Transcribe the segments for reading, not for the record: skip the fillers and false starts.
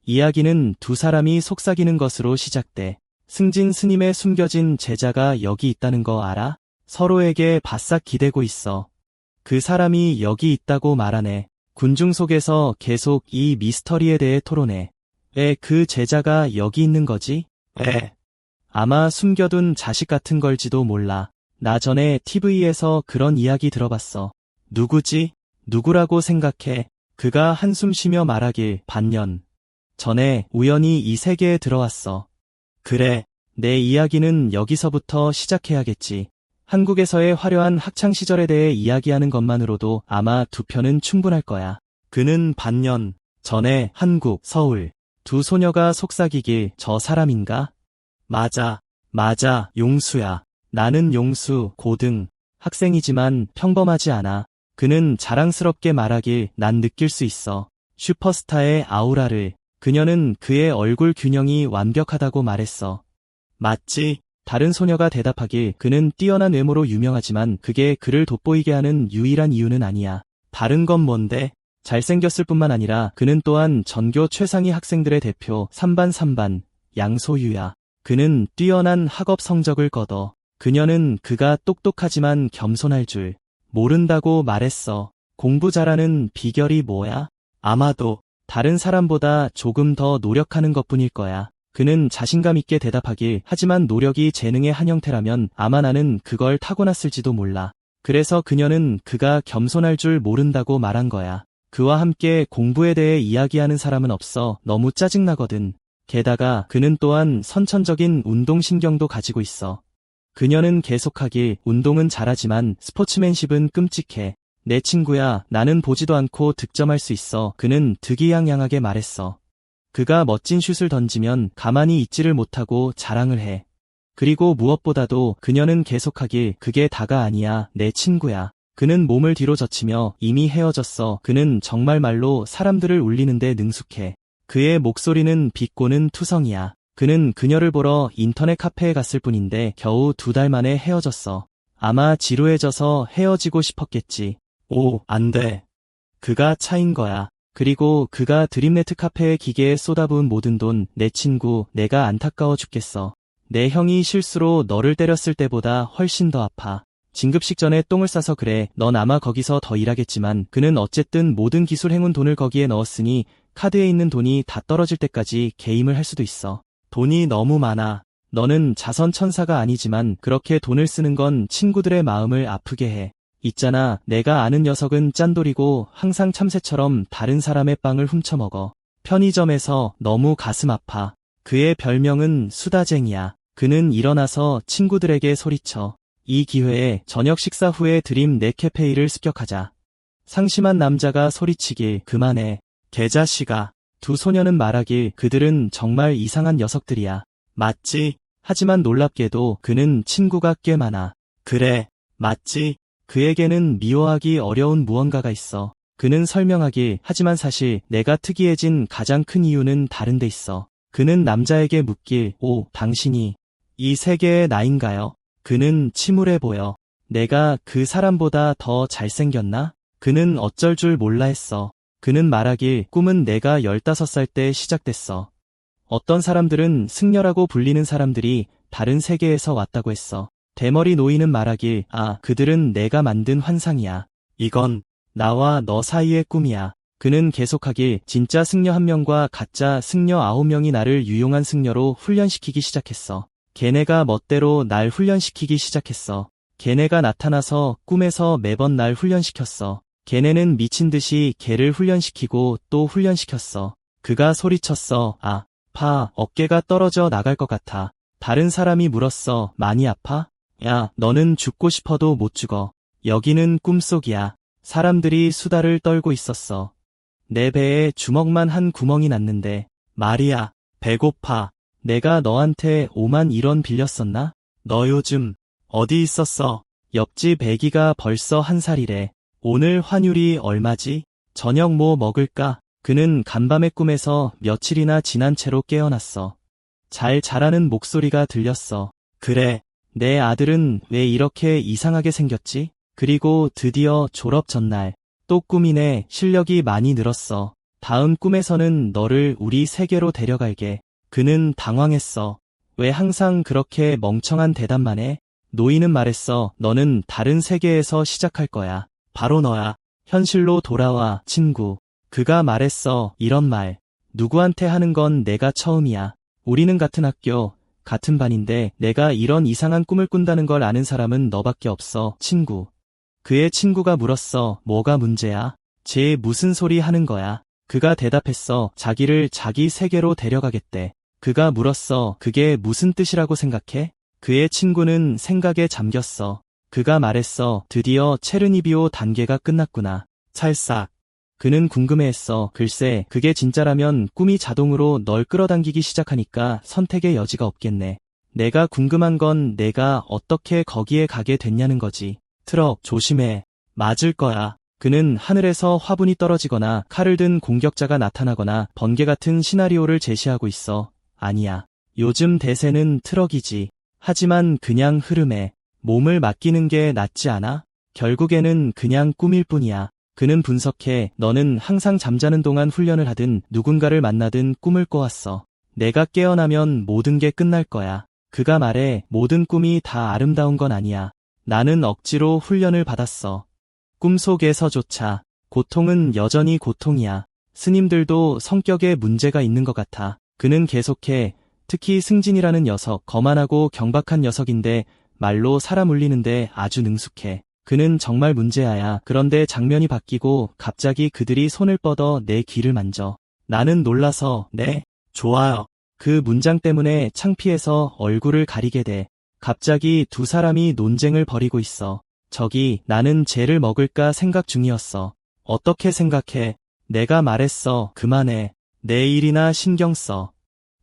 이야기는 두 사람이 속삭이는 것으로 시작돼. 승진 스님의 숨겨진 제자가 여기 있다는 거 알아? 서로에게 바싹 기대고 있어. 그 사람이 여기 있다고 말하네. 군중 속에서 계속 이 미스터리에 대해 토론해. 왜 그 제자가 여기 있는 거지? 아마 숨겨둔 자식 같은 걸지도 몰라. 나 전에 TV에서 그런 이야기 들어봤어. 누구지? 누구라고 생각해? 그가 한숨 쉬며 말하길 반년 전에 우연히 이 세계에 들어왔어. 그래, 내 이야기는 여기서부터 시작해야겠지. 한국에서의 화려한 학창시절에 대해 이야기하는 것만으로도 아마 두 편은 충분할 거야. 그는 반년 전에 한국, 서울 두 소녀가 속삭이길 저 사람인가? 맞아, 용수야. 나는 용수, 고등 학생이지만 평범하지 않아. 그는 자랑스럽게 말하길 난 느낄 수 있어. 슈퍼스타의 아우라를. 그녀는 그의 얼굴 균형이 완벽하다고 말했어. 맞지? 다른 소녀가 대답하길 그는 뛰어난 외모로 유명하지만 그게 그를 돋보이게 하는 유일한 이유는 아니야. 다른 건 뭔데? 잘생겼을 뿐만 아니라 그는 또한 전교 최상위 학생들의 대표 3반 양소유야. 그는 뛰어난 학업 성적을 거둬. 그녀는 그가 똑똑하지만 겸손할 줄 모른다고 말했어. 공부 잘하는 비결이 뭐야? 아마도 다른 사람보다 조금 더 노력하는 것뿐일 거야. 그는 자신감 있게 대답하길 하지만 노력이 재능의 한 형태라면 아마 나는 그걸 타고났을지도 몰라. 그래서 그녀는 그가 겸손할 줄 모른다고 말한 거야. 그와 함께 공부에 대해 이야기하는 사람은 없어. 너무 짜증나거든. 게다가 그는 또한 선천적인 운동신경도 가지고 있어. 그녀는 계속하길 운동은 잘하지만 스포츠맨십은 끔찍해. 내 친구야, 나는 보지도 않고 득점할 수 있어. 그는 득이양양하게 말했어. 그가 멋진 슛을 던지면 가만히 있지를 못하고 자랑을 해. 그리고 무엇보다도 그녀는 계속하길 그게 다가 아니야. 내 친구야. 그는 몸을 뒤로 젖히며 이미 헤어졌어. 그는 정말 말로 사람들을 울리는데 능숙해. 그의 목소리는 비꼬는 투성이야. 그는 그녀를 보러 인터넷 카페에 갔을 뿐인데 겨우 2달 만에 헤어졌어. 아마 지루해져서 헤어지고 싶었겠지. 오, 안 돼. 그가 차인 거야. 그리고 그가 드림네트 카페의 기계에 쏟아부은 모든 돈, 내 친구, 내가 안타까워 죽겠어. 내 형이 실수로 너를 때렸을 때보다 훨씬 더 아파. 진급식 전에 똥을 싸서 그래. 넌 아마 거기서 더 일하겠지만 그는 어쨌든 모든 기술 행운 돈을 거기에 넣었으니 카드에 있는 돈이 다 떨어질 때까지 게임을 할 수도 있어. 돈이 너무 많아. 너는 자선 천사가 아니지만 그렇게 돈을 쓰는 건 친구들의 마음을 아프게 해. 있잖아, 내가 아는 녀석은 짠돌이고 항상 참새처럼 다른 사람의 빵을 훔쳐먹어. 편의점에서 너무 가슴 아파. 그의 별명은 수다쟁이야. 그는 일어나서 친구들에게 소리쳐. 이 기회에 저녁 식사 후에 드림 네캐페이를 습격하자. 상심한 남자가 소리치길 그만해. 개자식아. 두 소녀는 말하길 그들은 정말 이상한 녀석들이야. 맞지? 하지만 놀랍게도 그는 친구가 꽤 많아. 그래, 맞지? 그에게는 미워하기 어려운 무언가가 있어. 그는 설명하길 하지만 사실 내가 특이해진 가장 큰 이유는 다른 데 있어. 그는 남자에게 묻길 오, 당신이 이 세계의 나인가요? 그는 침울해 보여. 내가 그 사람보다 더 잘생겼나? 그는 어쩔 줄 몰라 했어. 그는 말하길 꿈은 내가 15살 때 시작됐어. 어떤 사람들은 승려라고 불리는 사람들이 다른 세계에서 왔다고 했어. 대머리 노인은 말하길 그들은 내가 만든 환상이야. 이건 나와 너 사이의 꿈이야. 그는 계속하길 진짜 승려 1명과 가짜 승려 9명이 나를 유용한 승려로 훈련시키기 시작했어. 걔네가 멋대로 날 훈련시키기 시작했어. 걔네가 나타나서 꿈에서 매번 날 훈련시켰어. 걔네는 미친 듯이 걔를 훈련시키고 또 훈련시켰어. 그가 소리쳤어. 어깨가 떨어져 나갈 것 같아. 다른 사람이 물었어. 많이 아파? 야, 너는 죽고 싶어도 못 죽어. 여기는 꿈속이야. 사람들이 수다를 떨고 있었어. 내 배에 주먹만 한 구멍이 났는데 말이야, 배고파. 내가 너한테 5만 1원 빌렸었나? 너 요즘 어디 있었어? 옆집 애기가 벌써 1살이래. 오늘 환율이 얼마지? 저녁 뭐 먹을까? 그는 간밤의 꿈에서 며칠이나 지난 채로 깨어났어. 잘 자라는 목소리가 들렸어. 그래, 내 아들은 왜 이렇게 이상하게 생겼지? 그리고 드디어 졸업 전날. 또 꿈이네. 실력이 많이 늘었어. 다음 꿈에서는 너를 우리 세계로 데려갈게. 그는 당황했어. 왜 항상 그렇게 멍청한 대답만 해? 노인은 말했어. 너는 다른 세계에서 시작할 거야. 바로 너야. 현실로 돌아와, 친구. 그가 말했어. 이런 말. 누구한테 하는 건 내가 처음이야. 우리는 같은 학교, 같은 반인데 내가 이런 이상한 꿈을 꾼다는 걸 아는 사람은 너밖에 없어, 친구. 그의 친구가 물었어. 뭐가 문제야? 쟤 무슨 소리 하는 거야? 그가 대답했어. 자기를 자기 세계로 데려가겠대. 그가 물었어. 그게 무슨 뜻이라고 생각해? 그의 친구는 생각에 잠겼어. 그가 말했어. 드디어 체르니비오 단계가 끝났구나. 찰싹. 그는 궁금해했어. 글쎄, 그게 진짜라면 꿈이 자동으로 널 끌어당기기 시작하니까 선택의 여지가 없겠네. 내가 궁금한 건 내가 어떻게 거기에 가게 됐냐는 거지. 트럭, 조심해. 맞을 거야. 그는 하늘에서 화분이 떨어지거나 칼을 든 공격자가 나타나거나 번개 같은 시나리오를 제시하고 있어. 아니야. 요즘 대세는 트럭이지. 하지만 그냥 흐름에 몸을 맡기는 게 낫지 않아? 결국에는 그냥 꿈일 뿐이야. 그는 분석해. 너는 항상 잠자는 동안 훈련을 하든 누군가를 만나든 꿈을 꿔왔어. 내가 깨어나면 모든 게 끝날 거야. 그가 말해. 모든 꿈이 다 아름다운 건 아니야. 나는 억지로 훈련을 받았어. 꿈속에서조차 고통은 여전히 고통이야. 스님들도 성격에 문제가 있는 것 같아. 그는 계속해. 특히 승진이라는 녀석, 거만하고 경박한 녀석인데 말로 사람 울리는데 아주 능숙해. 그는 정말 문제아야. 그런데 장면이 바뀌고 갑자기 그들이 손을 뻗어 내 귀를 만져. 나는 놀라서 네, 좋아요. 그 문장 때문에 창피해서 얼굴을 가리게 돼. 갑자기 두 사람이 논쟁을 벌이고 있어. 저기, 나는 쟤를 먹을까 생각 중이었어. 어떻게 생각해? 내가 말했어. 그만해. 내 일이나 신경 써.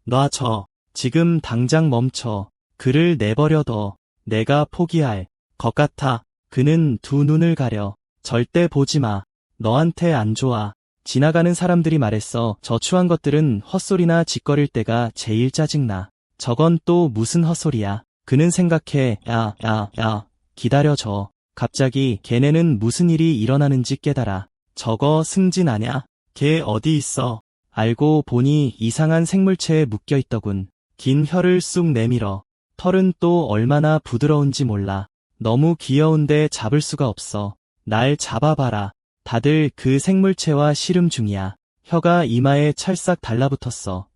놔줘. 지금 당장 멈춰. 그를 내버려둬. 내가 포기할 것 같아. 그는 두 눈을 가려. 절대 보지 마. 너한테 안 좋아. 지나가는 사람들이 말했어. 저 추한 것들은 헛소리나 짓거릴 때가 제일 짜증나. 저건 또 무슨 헛소리야. 그는 생각해. 야, 기다려줘. 갑자기 걔네는 무슨 일이 일어나는지 깨달아. 저거 승진 아냐? 걔 어디 있어? 알고 보니 이상한 생물체에 묶여 있더군. 긴 혀를 쑥 내밀어. 털은 또 얼마나 부드러운지 몰라. 너무 귀여운데 잡을 수가 없어. 날 잡아봐라. 다들 그 생물체와 씨름 중이야. 혀가 이마에 찰싹 달라붙었어.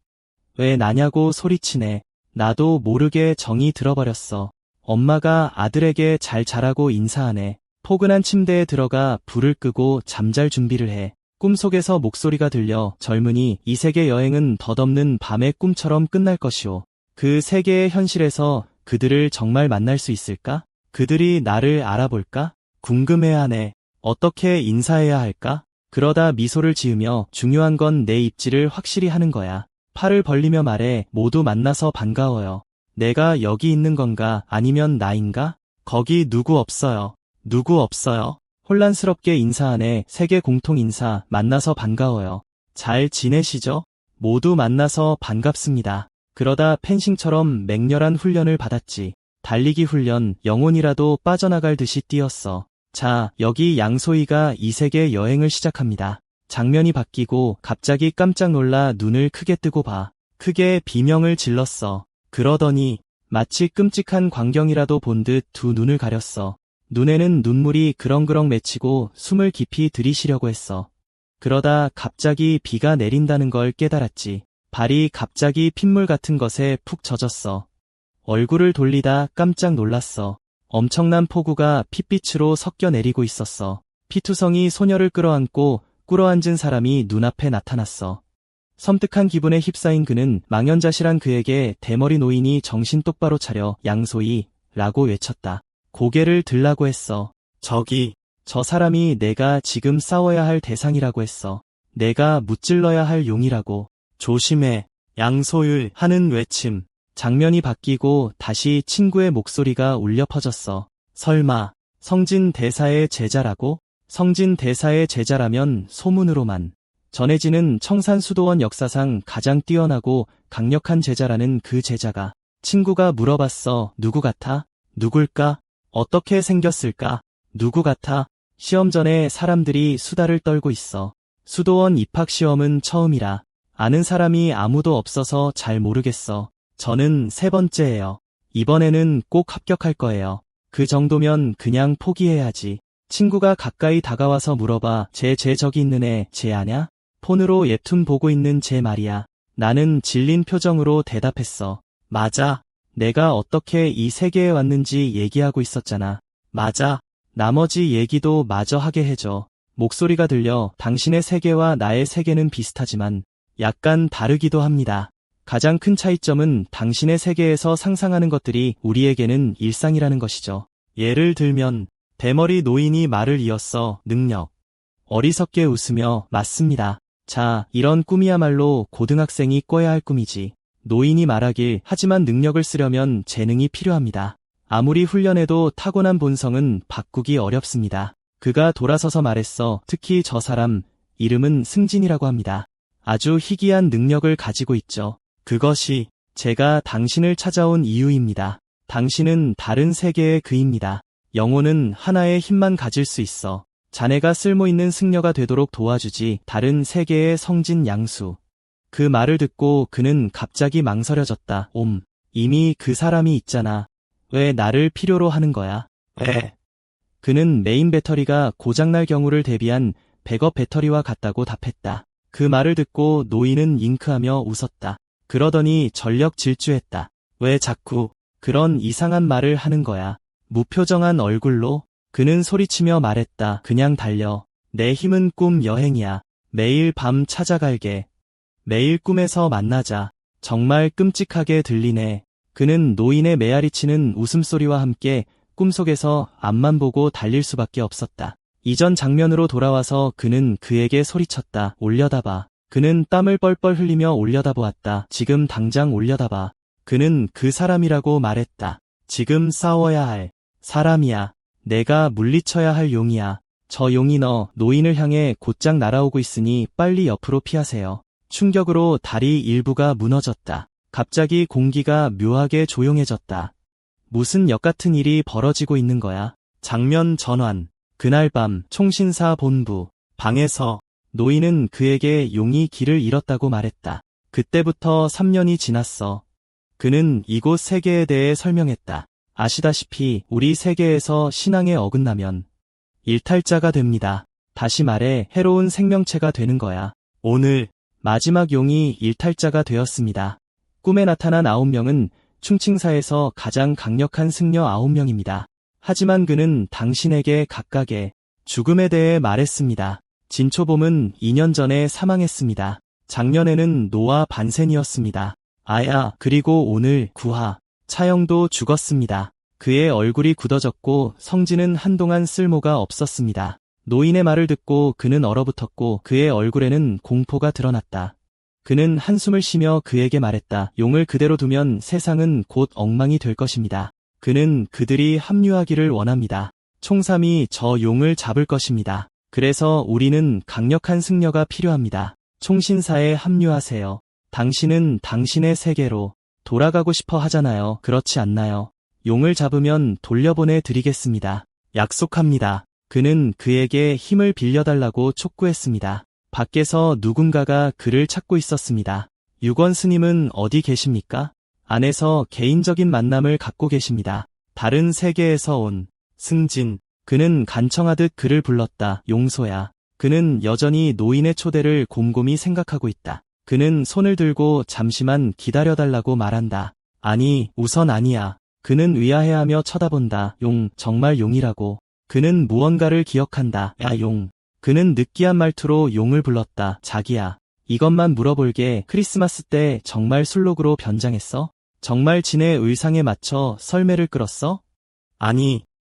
왜 나냐고 소리치네. 나도 모르게 정이 들어버렸어. 엄마가 아들에게 잘 자라고 인사하네. 포근한 침대에 들어가 불을 끄고 잠잘 준비를 해. 꿈속에서 목소리가 들려. 젊은이, 이 세계 여행은 덧없는 밤의 꿈처럼 끝날 것이오. 그 세계의 현실에서 그들을 정말 만날 수 있을까? 그들이 나를 알아볼까? 궁금해하네. 어떻게 인사해야 할까? 그러다 미소를 지으며 중요한 건 내 입지를 확실히 하는 거야. 팔을 벌리며 말해. 모두 만나서 반가워요. 내가 여기 있는 건가? 아니면 나인가? 거기 누구 없어요. 누구 없어요? 혼란스럽게 인사하네. 세계 공통 인사. 만나서 반가워요. 잘 지내시죠? 모두 만나서 반갑습니다. 그러다 펜싱처럼 맹렬한 훈련을 받았지. 달리기 훈련, 영혼이라도 빠져나갈 듯이 뛰었어. 자, 여기 양소희가 이 세계 여행을 시작합니다. 장면이 바뀌고 갑자기 깜짝 놀라 눈을 크게 뜨고 봐. 크게 비명을 질렀어. 그러더니 마치 끔찍한 광경이라도 본 듯 두 눈을 가렸어. 눈에는 눈물이 그렁그렁 맺히고 숨을 깊이 들이쉬려고 했어. 그러다 갑자기 비가 내린다는 걸 깨달았지. 발이 갑자기 핏물 같은 것에 푹 젖었어. 얼굴을 돌리다 깜짝 놀랐어. 엄청난 폭우가 핏빛으로 섞여 내리고 있었어. 피투성이 소녀를 끌어안고 꿇어앉은 사람이 눈앞에 나타났어. 섬뜩한 기분에 휩싸인 그는 망연자실한 그에게 대머리 노인이 정신 똑바로 차려 양소희 라고 외쳤다. 고개를 들라고 했어. 저기, 저 사람이 내가 지금 싸워야 할 대상이라고 했어. 내가 무찔러야 할 용이라고. 조심해, 양소율 하는 외침. 장면이 바뀌고 다시 친구의 목소리가 울려 퍼졌어. 설마 성진 대사의 제자라고? 성진 대사의 제자라면 소문으로만 전해지는 청산수도원 역사상 가장 뛰어나고 강력한 제자라는 그 제자가. 친구가 물어봤어. 누구 같아? 누굴까? 어떻게 생겼을까? 누구 같아? 시험 전에 사람들이 수다를 떨고 있어. 수도원 입학시험은 처음이라 아는 사람이 아무도 없어서 잘 모르겠어. 저는 3번째예요. 이번에는 꼭 합격할 거예요. 그 정도면 그냥 포기해야지. 친구가 가까이 다가와서 물어봐. 쟤 저기 있는 애, 쟤 아냐? 폰으로 웹툰 보고 있는 쟤 말이야. 나는 질린 표정으로 대답했어. 맞아. 내가 어떻게 이 세계에 왔는지 얘기하고 있었잖아. 맞아. 나머지 얘기도 마저 하게 해줘. 목소리가 들려. 당신의 세계와 나의 세계는 비슷하지만 약간 다르기도 합니다. 가장 큰 차이점은 당신의 세계에서 상상하는 것들이 우리에게는 일상이라는 것이죠. 예를 들면 대머리 노인이 말을 이었어. 능력. 어리석게 웃으며 맞습니다. 자, 이런 꿈이야말로 고등학생이 꿔야 할 꿈이지. 노인이 말하길 하지만 능력을 쓰려면 재능이 필요합니다. 아무리 훈련해도 타고난 본성은 바꾸기 어렵습니다. 그가 돌아서서 말했어. 특히 저 사람, 이름은 승진이라고 합니다. 아주 희귀한 능력을 가지고 있죠. 그것이 제가 당신을 찾아온 이유입니다. 당신은 다른 세계의 그입니다. 영혼은 하나의 힘만 가질 수 있어. 자네가 쓸모있는 승려가 되도록 도와주지. 다른 세계의 성진 양수. 그 말을 듣고 그는 갑자기 망설여졌다. 이미 그 사람이 있잖아. 왜 나를 필요로 하는 거야? 왜? 그는 메인 배터리가 고장날 경우를 대비한 백업 배터리와 같다고 답했다. 그 말을 듣고 노인은 잉크하며 웃었다. 그러더니 전력 질주했다. 왜 자꾸 그런 이상한 말을 하는 거야? 무표정한 얼굴로 그는 소리치며 말했다. 그냥 달려. 내 힘은 꿈 여행이야. 매일 밤 찾아갈게. 매일 꿈에서 만나자. 정말 끔찍하게 들리네. 그는 노인의 메아리치는 웃음소리와 함께 꿈속에서 앞만 보고 달릴 수밖에 없었다. 이전 장면으로 돌아와서 그는 그에게 소리쳤다. 올려다봐. 그는 땀을 뻘뻘 흘리며 올려다보았다. 지금 당장 올려다봐. 그는 그 사람이라고 말했다. 지금 싸워야 할 사람이야. 내가 물리쳐야 할 용이야. 저 용이 너 노인을 향해 곧장 날아오고 있으니 빨리 옆으로 피하세요. 충격으로 다리 일부가 무너졌다. 갑자기 공기가 묘하게 조용해졌다. 무슨 역같은 일이 벌어지고 있는 거야. 장면 전환. 그날 밤 총신사 본부 방에서 노인은 그에게 용이 길을 잃었다고 말했다. 그때부터 3년이 지났어. 그는 이곳 세계에 대해 설명했다. 아시다시피 우리 세계에서 신앙에 어긋나면 일탈자가 됩니다. 다시 말해 해로운 생명체가 되는 거야. 오늘 마지막 용이 일탈자가 되었습니다. 꿈에 나타난 9명은 충칭사에서 가장 강력한 승려 9명입니다. 하지만 그는 당신에게 각각의 죽음에 대해 말했습니다. 진초봄은 2년 전에 사망했습니다. 작년에는 노아 반센이었습니다. 아야, 그리고 오늘 구하, 차영도 죽었습니다. 그의 얼굴이 굳어졌고 성진은 한동안 쓸모가 없었습니다. 노인의 말을 듣고 그는 얼어붙었고 그의 얼굴에는 공포가 드러났다. 그는 한숨을 쉬며 그에게 말했다. 용을 그대로 두면 세상은 곧 엉망이 될 것입니다. 그는 그들이 합류하기를 원합니다. 총삼이 저 용을 잡을 것입니다. 그래서 우리는 강력한 승려가 필요합니다. 총신사에 합류하세요. 당신은 당신의 세계로 돌아가고 싶어 하잖아요. 그렇지 않나요? 용을 잡으면 돌려보내 드리겠습니다. 약속합니다. 그는 그에게 힘을 빌려달라고 촉구했습니다. 밖에서 누군가가 그를 찾고 있었습니다. 유권 스님은 어디 계십니까? 안에서 개인적인 만남을 갖고 계십니다. 다른 세계에서 온 승진. 그는 간청하듯 그를 불렀다. 용소야. 그는 여전히 노인의 초대를 곰곰이 생각하고 있다. 그는 손을 들고 잠시만 기다려달라고 말한다. 아니, 우선 아니야. 그는 의아해하며 쳐다본다. 용, 정말 용이라고. 그는 무언가를 기억한다. 야, 용. 그는 느끼한 말투로 용을 불렀다. 자기야. 이것만 물어볼게. 크리스마스 때 정말 술록으로 변장했어? 정말 진의 의상에 맞춰 설매를 끌었어?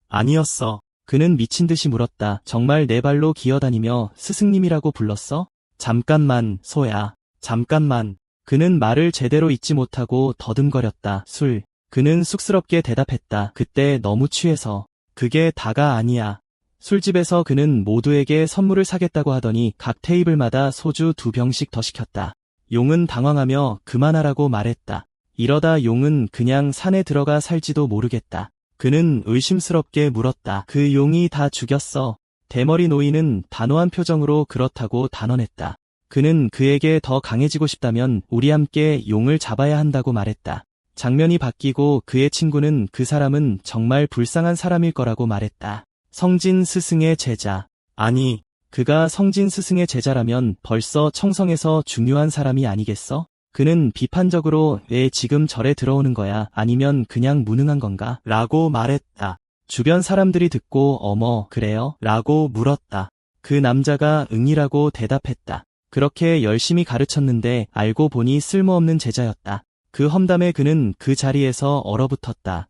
아니었어. 그는 미친 듯이 물었다. 정말 내 발로 기어다니며 스승님이라고 불렀어? 잠깐만, 소야. 잠깐만. 그는 말을 제대로 잊지 못하고 더듬거렸다. 술. 그는 쑥스럽게 대답했다. 그때 너무 취해서. 그게 다가 아니야. 술집에서 그는 모두에게 선물을 사겠다고 하더니 각 테이블마다 소주 2병씩 더 시켰다. 용은 당황하며 그만하라고 말했다. 이러다 용은 그냥 산에 들어가 살지도 모르겠다. 그는 의심스럽게 물었다. 그 용이 다 죽였어. 대머리 노인은 단호한 표정으로 그렇다고 단언했다. 그는 그에게 더 강해지고 싶다면 우리 함께 용을 잡아야 한다고 말했다. 장면이 바뀌고 그의 친구는 그 사람은 정말 불쌍한 사람일 거라고 말했다. 성진 스승의 제자. 아니, 그가 성진 스승의 제자라면 벌써 청성에서 중요한 사람이 아니겠어? 그는 비판적으로 왜 지금 절에 들어오는 거야? 아니면 그냥 무능한 건가? 라고 말했다. 주변 사람들이 듣고 어머, 그래요? 라고 물었다. 그 남자가 응이라고 대답했다. 그렇게 열심히 가르쳤는데 알고 보니 쓸모없는 제자였다. 그 험담에 그는 그 자리에서 얼어붙었다.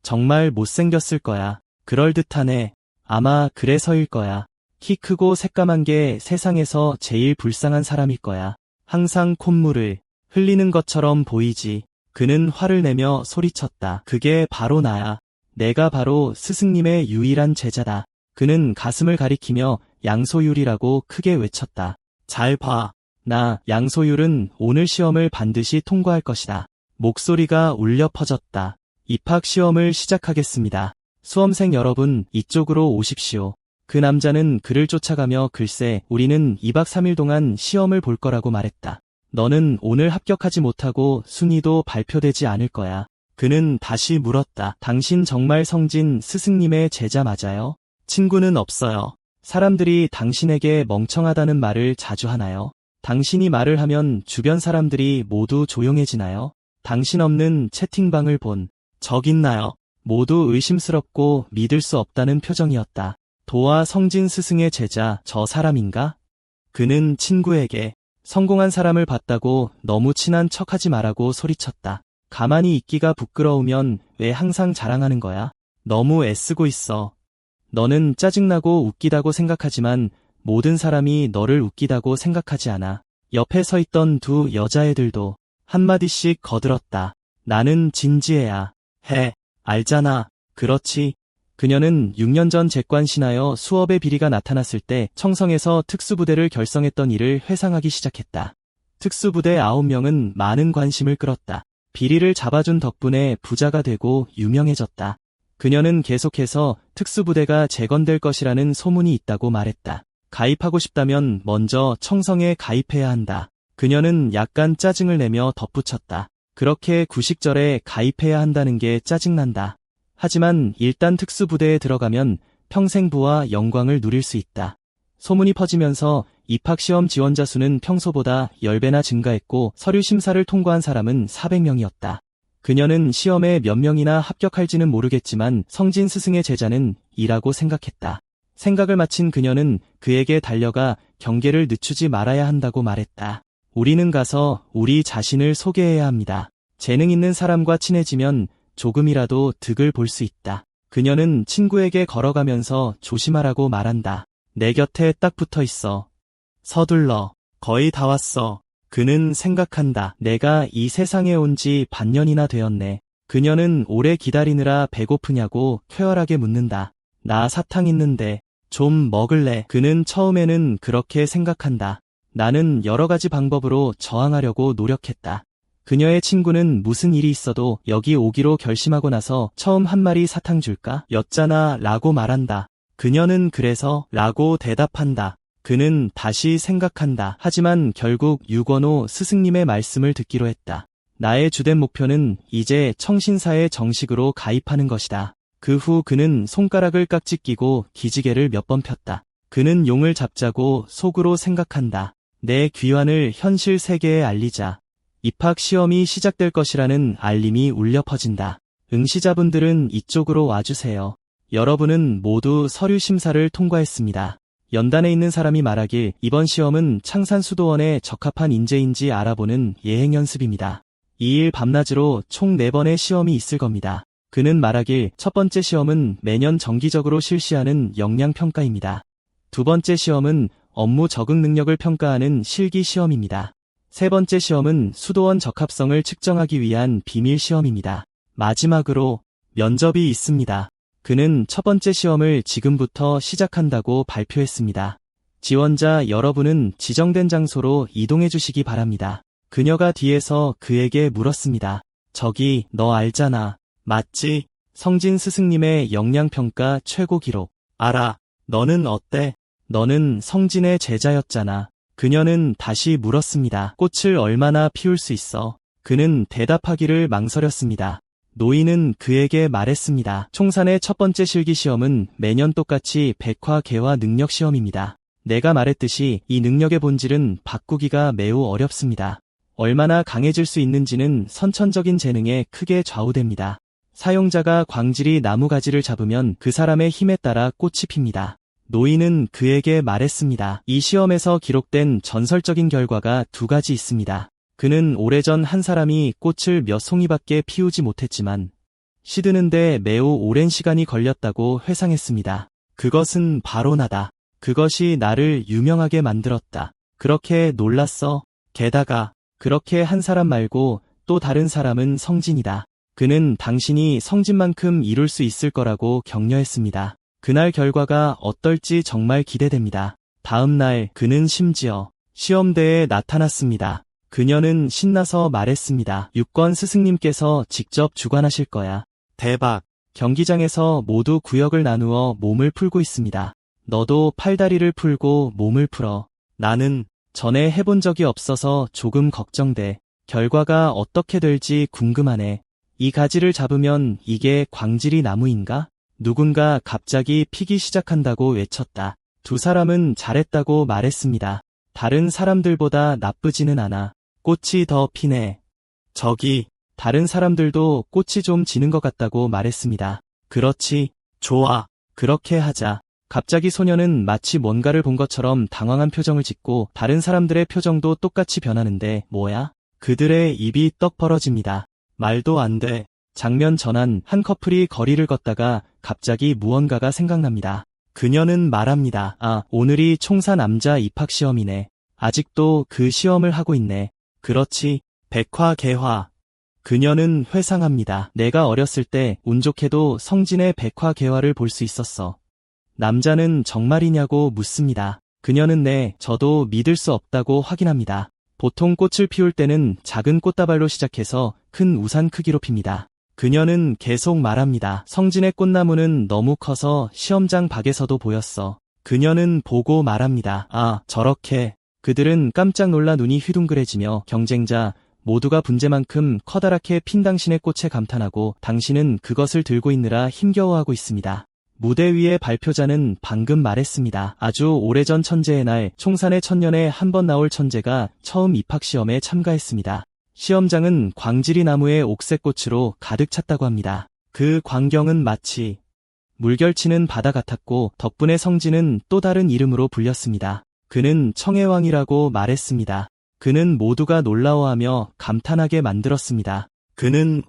정말 못생겼을 거야. 그럴듯하네. 아마 그래서일 거야. 키 크고 새까만 게 세상에서 제일 불쌍한 사람일 거야. 항상 콧물을 흘리는 것처럼 보이지. 그는 화를 내며 소리쳤다. 그게 바로 나야. 내가 바로 스승님의 유일한 제자다. 그는 가슴을 가리키며 양소율이라고 크게 외쳤다. 잘 봐. 나 양소율은 오늘 시험을 반드시 통과할 것이다. 목소리가 울려 퍼졌다. 입학 시험을 시작하겠습니다. 수험생 여러분, 이쪽으로 오십시오. 그 남자는 그를 쫓아가며 글쎄, 우리는 2박 3일 동안 시험을 볼 거라고 말했다. 너는 오늘 합격하지 못하고 순위도 발표되지 않을 거야. 그는 다시 물었다. 당신 정말 성진 스승님의 제자 맞아요? 친구는 없어요. 사람들이 당신에게 멍청하다는 말을 자주 하나요? 당신이 말을 하면 주변 사람들이 모두 조용해지나요? 당신 없는 채팅방을 본 적 있나요? 모두 의심스럽고 믿을 수 없다는 표정이었다. 도화 성진 스승의 제자, 저 사람인가? 그는 친구에게 성공한 사람을 봤다고 너무 친한 척하지 말라고 소리쳤다. 가만히 있기가 부끄러우면 왜 항상 자랑하는 거야? 너무 애쓰고 있어. 너는 짜증나고 웃기다고 생각하지만 모든 사람이 너를 웃기다고 생각하지 않아. 옆에 서 있던 두 여자애들도 한마디씩 거들었다. 나는 진지해야 해. 알잖아. 그렇지. 그녀는 6년 전 재관신하여 수업의 비리가 나타났을 때 청성에서 특수부대를 결성했던 일을 회상하기 시작했다. 특수부대 9명은 많은 관심을 끌었다. 비리를 잡아준 덕분에 부자가 되고 유명해졌다. 그녀는 계속해서 특수부대가 재건될 것이라는 소문이 있다고 말했다. 가입하고 싶다면 먼저 청성에 가입해야 한다. 그녀는 약간 짜증을 내며 덧붙였다. 그렇게 구식절에 가입해야 한다는 게 짜증난다. 하지만 일단 특수부대에 들어가면 평생 부와 영광을 누릴 수 있다. 소문이 퍼지면서 입학시험 지원자 수는 평소보다 10배나 증가했고 서류 심사를 통과한 사람은 400명이었다. 그녀는 시험에 몇 명이나 합격할지는 모르겠지만 성진 스승의 제자는 이라고 생각했다. 생각을 마친 그녀는 그에게 달려가 경계를 늦추지 말아야 한다고 말했다. 우리는 가서 우리 자신을 소개해야 합니다. 재능 있는 사람과 친해지면 조금이라도 득을 볼 수 있다. 그녀는 친구에게 걸어가면서 조심하라고 말한다. 내 곁에 딱 붙어 있어. 서둘러. 거의 다 왔어. 그는 생각한다. 내가 이 세상에 온 지 반년이나 되었네. 그녀는 오래 기다리느라 배고프냐고 쾌활하게 묻는다. 나 사탕 있는데 좀 먹을래. 그는 처음에는 그렇게 생각한다. 나는 여러 가지 방법으로 저항하려고 노력했다. 그녀의 친구는 무슨 일이 있어도 여기 오기로 결심하고 나서 처음 한 마리 사탕 줄까? 였잖아 라고 말한다. 그녀는 그래서 라고 대답한다. 그는 다시 생각한다. 하지만 결국 유권호 스승님의 말씀을 듣기로 했다. 나의 주된 목표는 이제 청신사에 정식으로 가입하는 것이다. 그 후 그는 손가락을 깍지 끼고 기지개를 몇 번 폈다. 그는 용을 잡자고 속으로 생각한다. 내 귀환을 현실 세계에 알리자. 입학 시험이 시작될 것이라는 알림이 울려 퍼진다. 응시자분들은 이쪽으로 와주세요. 여러분은 모두 서류 심사를 통과했습니다. 연단에 있는 사람이 말하길 이번 시험은 창산수도원에 적합한 인재인지 알아보는 예행 연습입니다. 2일 밤낮으로 총 4번의 시험이 있을 겁니다. 그는 말하길 첫 번째 시험은 매년 정기적으로 실시하는 역량평가입니다. 두 번째 시험은 업무 적응 능력을 평가하는 실기 시험입니다. 세 번째 시험은 수도원 적합성을 측정하기 위한 비밀 시험입니다. 마지막으로 면접이 있습니다. 그는 첫 번째 시험을 지금부터 시작한다고 발표했습니다. 지원자 여러분은 지정된 장소로 이동해 주시기 바랍니다. 그녀가 뒤에서 그에게 물었습니다. 저기, 너 알잖아. 맞지? 성진 스승님의 역량평가 최고 기록. 알아. 너는 어때? 너는 성진의 제자였잖아. 그녀는 다시 물었습니다. 꽃을 얼마나 피울 수 있어? 그는 대답하기를 망설였습니다. 노인은 그에게 말했습니다. 총산의 첫 번째 실기시험은 매년 똑같이 백화 개화 능력 시험입니다. 내가 말했듯이 이 능력의 본질은 바꾸기가 매우 어렵습니다. 얼마나 강해질 수 있는지는 선천적인 재능에 크게 좌우됩니다. 사용자가 광질이 나무가지를 잡으면 그 사람의 힘에 따라 꽃이 핍니다. 노인은 그에게 말했습니다. 이 시험에서 기록된 전설적인 결과가 두 가지 있습니다. 그는 오래전 한 사람이 꽃을 몇 송이밖에 피우지 못했지만 시드는데 매우 오랜 시간이 걸렸다고 회상했습니다. 그것은 바로 나다. 그것이 나를 유명하게 만들었다. 그렇게 놀랐어. 게다가 그렇게 한 사람 말고 또 다른 사람은 성진이다. 그는 당신이 성진만큼 이룰 수 있을 거라고 격려했습니다. 그날 결과가 어떨지 정말 기대됩니다. 다음 날 그는 심지어 시험대에 나타났습니다. 그녀는 신나서 말했습니다. 6권 스승님께서 직접 주관하실 거야. 대박. 경기장에서 모두 구역을 나누어 몸을 풀고 있습니다. 너도 팔다리를 풀고 몸을 풀어. 나는 전에 해본 적이 없어서 조금 걱정돼. 결과가 어떻게 될지 궁금하네. 이 가지를 잡으면 이게 광질이 나무인가? 누군가 갑자기 피기 시작한다고 외쳤다. 두 사람은 잘했다고 말했습니다. 다른 사람들보다 나쁘지는 않아. 꽃이 더 피네. 저기, 다른 사람들도 꽃이 좀 지는 것 같다고 말했습니다. 그렇지, 좋아, 그렇게 하자. 갑자기 소녀는 마치 뭔가를 본 것처럼 당황한 표정을 짓고 다른 사람들의 표정도 똑같이 변하는데 뭐야? 그들의 입이 떡 벌어집니다. 말도 안 돼. 장면 전환. 한 커플이 거리를 걷다가 갑자기 무언가가 생각납니다. 그녀는 말합니다. 아, 오늘이 총사 남자 입학시험이네. 아직도 그 시험을 하고 있네. 그렇지, 백화 개화. 그녀는 회상합니다. 내가 어렸을 때 운 좋게도 성진의 백화 개화를 볼 수 있었어. 남자는 정말이냐고 묻습니다. 그녀는 네, 저도 믿을 수 없다고 확인합니다. 보통 꽃을 피울 때는 작은 꽃다발로 시작해서 큰 우산 크기로 핍니다. 그녀는 계속 말합니다. 성진의 꽃나무는 너무 커서 시험장 밖에서도 보였어. 그녀는 보고 말합니다. 아, 저렇게. 그들은 깜짝 놀라 눈이 휘둥그레지며 경쟁자 모두가 분재만큼 커다랗게 핀 당신의 꽃에 감탄하고 당신은 그것을 들고 있느라 힘겨워하고 있습니다. 무대 위의 발표자는 방금 말했습니다. 아주 오래전 천재의 날, 총산의 천년에 한 번 나올 천재가 처음 입학시험에 참가했습니다. 시험장은 광질이 나무의 옥색꽃으로 가득 찼다고 합니다. 그 광경은 마치 물결치는 바다 같았고 덕분에 성진은 또 다른 이름으로 불렸습니다. 그는 청해왕이라고 말했습니다. 그는 모두가 놀라워하며 감탄하게 만들었습니다. 그는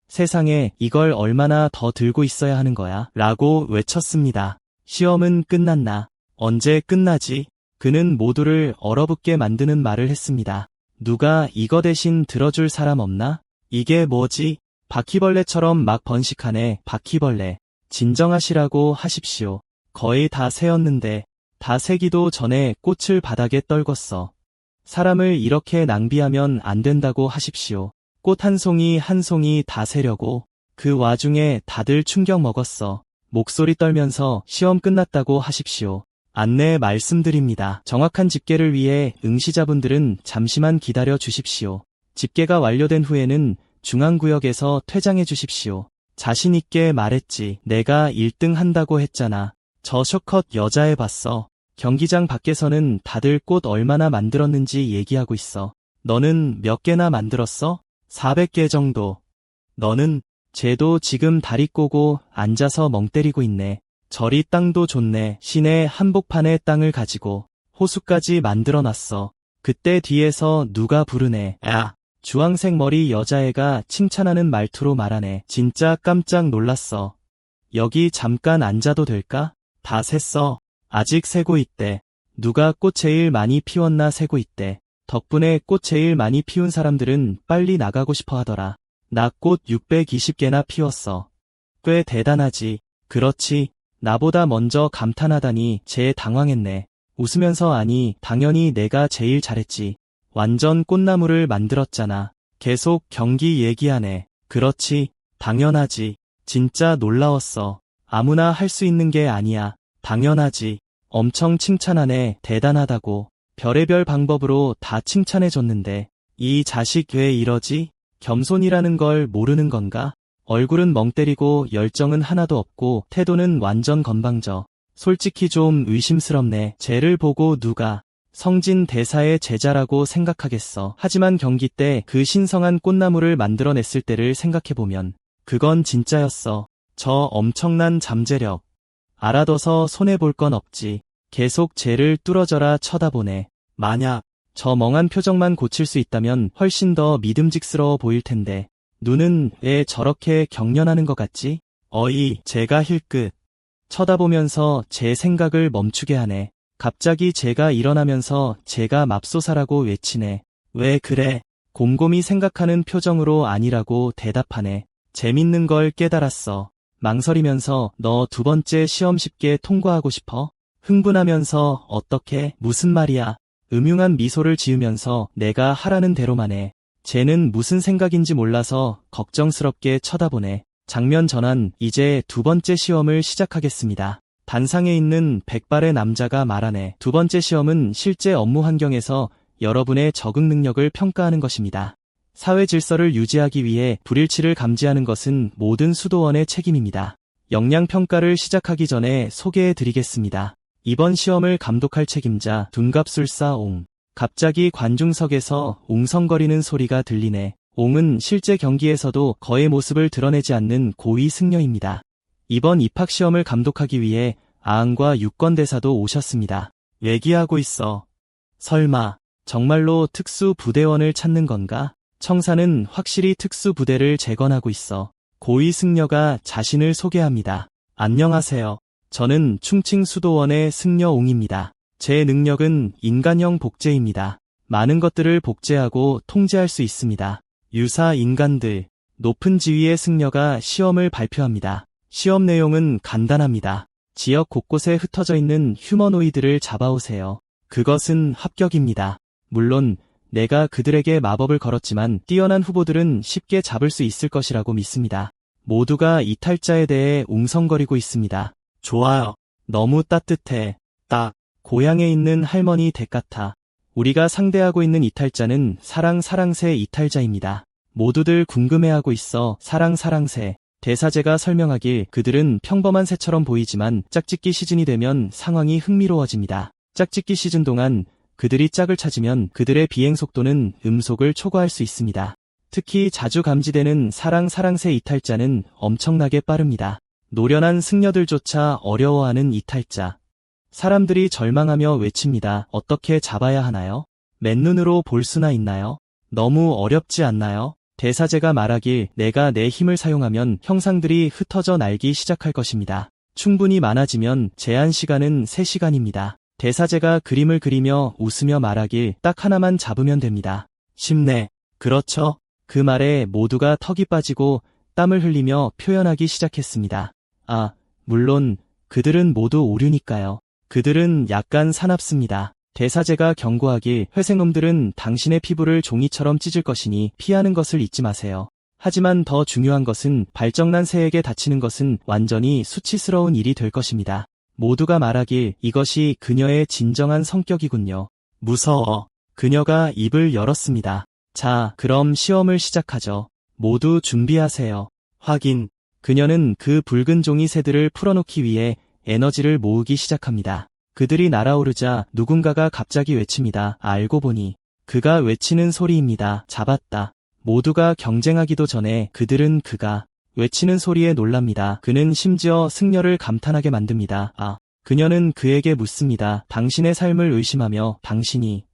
세상에 이걸 얼마나 더 들고 있어야 하는 거야? 라고 외쳤습니다. 시험은 끝났나? 언제 끝나지? 그는 모두를 얼어붙게 만드는 말을 했습니다. 누가 이거 대신 들어줄 사람 없나? 이게 뭐지? 바퀴벌레처럼 막 번식하네. 바퀴벌레. 진정하시라고 하십시오. 거의 다 새었는데 다 새기도 전에 꽃을 바닥에 떨궜어. 사람을 이렇게 낭비하면 안 된다고 하십시오. 꽃 한 송이 한 송이 다 새려고. 그 와중에 다들 충격 먹었어. 목소리 떨면서 시험 끝났다고 하십시오. 안내 말씀드립니다. 정확한 집계를 위해 응시자분들은 잠시만 기다려 주십시오. 집계가 완료된 후에는 중앙구역에서 퇴장해 주십시오. 자신 있게 말했지. 내가 1등 한다고 했잖아. 저 쇼컷 여자애 봤어. 경기장 밖에서는 다들 꽃 얼마나 만들었는지 얘기하고 있어. 너는 몇 개나 만들었어? 400개 정도. 너는? 쟤도 지금 다리 꼬고 앉아서 멍 때리고 있네. 저리 땅도 좋네. 시내 한복판에 땅을 가지고 호수까지 만들어놨어. 그때 뒤에서 누가 부르네. 야! 주황색 머리 여자애가 칭찬하는 말투로 말하네. 진짜 깜짝 놀랐어. 여기 잠깐 앉아도 될까? 다 셌어. 아직 세고 있대. 누가 꽃 제일 많이 피웠나 세고 있대. 덕분에 꽃 제일 많이 피운 사람들은 빨리 나가고 싶어 하더라. 나 꽃 620개나 피웠어. 꽤 대단하지. 그렇지. 나보다 먼저 감탄하다니 쟤 당황했네. 웃으면서 아니, 당연히 내가 제일 잘했지. 완전 꽃나무를 만들었잖아. 계속 경기 얘기하네. 그렇지. 당연하지. 진짜 놀라웠어. 아무나 할 수 있는 게 아니야. 당연하지. 엄청 칭찬하네. 대단하다고. 별의별 방법으로 다 칭찬해줬는데 이 자식 왜 이러지? 겸손이라는 걸 모르는 건가? 얼굴은 멍 때리고 열정은 하나도 없고 태도는 완전 건방져. 솔직히 좀 의심스럽네. 쟤를 보고 누가 성진 대사의 제자라고 생각하겠어. 하지만 경기 때 그 신성한 꽃나무를 만들어냈을 때를 생각해보면 그건 진짜였어. 저 엄청난 잠재력. 알아둬서 손해볼 건 없지. 계속 쟤를 뚫어져라 쳐다보네. 만약 저 멍한 표정만 고칠 수 있다면 훨씬 더 믿음직스러워 보일 텐데 눈은 왜 저렇게 경련하는 것 같지? 어이, 쟤가 힐끗. 쳐다보면서 제 생각을 멈추게 하네. 갑자기 쟤가 일어나면서 쟤가 맙소사라고 외치네. 왜 그래? 곰곰이 생각하는 표정으로 아니라고 대답하네. 재밌는 걸 깨달았어. 망설이면서 너 두 번째 시험 쉽게 통과하고 싶어? 흥분하면서 어떻게? 무슨 말이야? 음흉한 미소를 지으면서 내가 하라는 대로만 해. 쟤는 무슨 생각인지 몰라서 걱정스럽게 쳐다보네. 장면 전환, 이제 두 번째 시험을 시작하겠습니다. 단상에 있는 백발의 남자가 말하네. 두 번째 시험은 실제 업무 환경에서 여러분의 적응 능력을 평가하는 것입니다. 사회 질서를 유지하기 위해 불일치를 감지하는 것은 모든 수도원의 책임입니다. 역량 평가를 시작하기 전에 소개해 드리겠습니다. 이번 시험을 감독할 책임자 둔갑술사 옹. 갑자기 관중석에서 웅성거리는 소리가 들리네. 옹은 실제 경기에서도 거의 모습을 드러내지 않는 고위 승려입니다. 이번 입학시험을 감독하기 위해 아항과 유권대사도 오셨습니다. 얘기하고 있어. 설마 정말로 특수부대원을 찾는 건가? 청사는 확실히 특수부대를 재건하고 있어. 고위 승려가 자신을 소개합니다. 안녕하세요. 저는 충칭수도원의 승려 옹입니다. 제 능력은 인간형 복제입니다. 많은 것들을 복제하고 통제할 수 있습니다. 유사 인간들, 높은 지위의 승려가 시험을 발표합니다. 시험 내용은 간단합니다. 지역 곳곳에 흩어져 있는 휴머노이드를 잡아오세요. 그것은 합격입니다. 물론 내가 그들에게 마법을 걸었지만 뛰어난 후보들은 쉽게 잡을 수 있을 것이라고 믿습니다. 모두가 이탈자에 대해 웅성거리고 있습니다. 좋아요. 너무 따뜻해. 딱 고향에 있는 할머니 댁 같아. 우리가 상대하고 있는 이탈자는 사랑사랑새 이탈자입니다. 모두들 궁금해하고 있어. 사랑사랑새. 대사제가 설명하길 그들은 평범한 새처럼 보이지만 짝짓기 시즌이 되면 상황이 흥미로워집니다. 짝짓기 시즌 동안 그들이 짝을 찾으면 그들의 비행 속도는 음속을 초과할 수 있습니다. 특히 자주 감지되는 사랑새 이탈자는 엄청나게 빠릅니다. 노련한 승려들조차 어려워하는 이탈자. 사람들이 절망하며 외칩니다. 어떻게 잡아야 하나요? 맨눈으로 볼 수나 있나요? 너무 어렵지 않나요? 대사제가 말하길 내가 내 힘을 사용하면 형상들이 흩어져 날기 시작할 것입니다. 충분히 많아지면 제한 시간은 3시간입니다. 대사제가 그림을 그리며 웃으며 말하길 딱 하나만 잡으면 됩니다. 쉽네. 그렇죠? 그 말에 모두가 턱이 빠지고 땀을 흘리며 표현하기 시작했습니다. 아, 물론 그들은 모두 오류니까요. 그들은 약간 사납습니다. 대사제가 경고하길 회색놈들은 당신의 피부를 종이처럼 찢을 것이니 피하는 것을 잊지 마세요. 하지만 더 중요한 것은 발정난 새에게 다치는 것은 완전히 수치스러운 일이 될 것입니다. 모두가 말하길 이것이 그녀의 진정한 성격이군요. 무서워. 그녀가 입을 열었습니다. 자, 그럼 시험을 시작하죠. 모두 준비하세요. 확인. 그녀는 그 붉은 종이 새들을 풀어놓기 위해 에너지를 모으기 시작합니다. 그들이 날아오르자 누군가가 갑자기 외칩니다. 알고 보니 그가 외치는 소리입니다. 잡았다. 모두가 경쟁하기도 전에 그들은 그가 외치는 소리에 놀랍니다. 그는 심지어 승려를 감탄하게 만듭니다. 아, 그녀는 그에게 묻습니다. 당신의 삶을 의심하며 당신이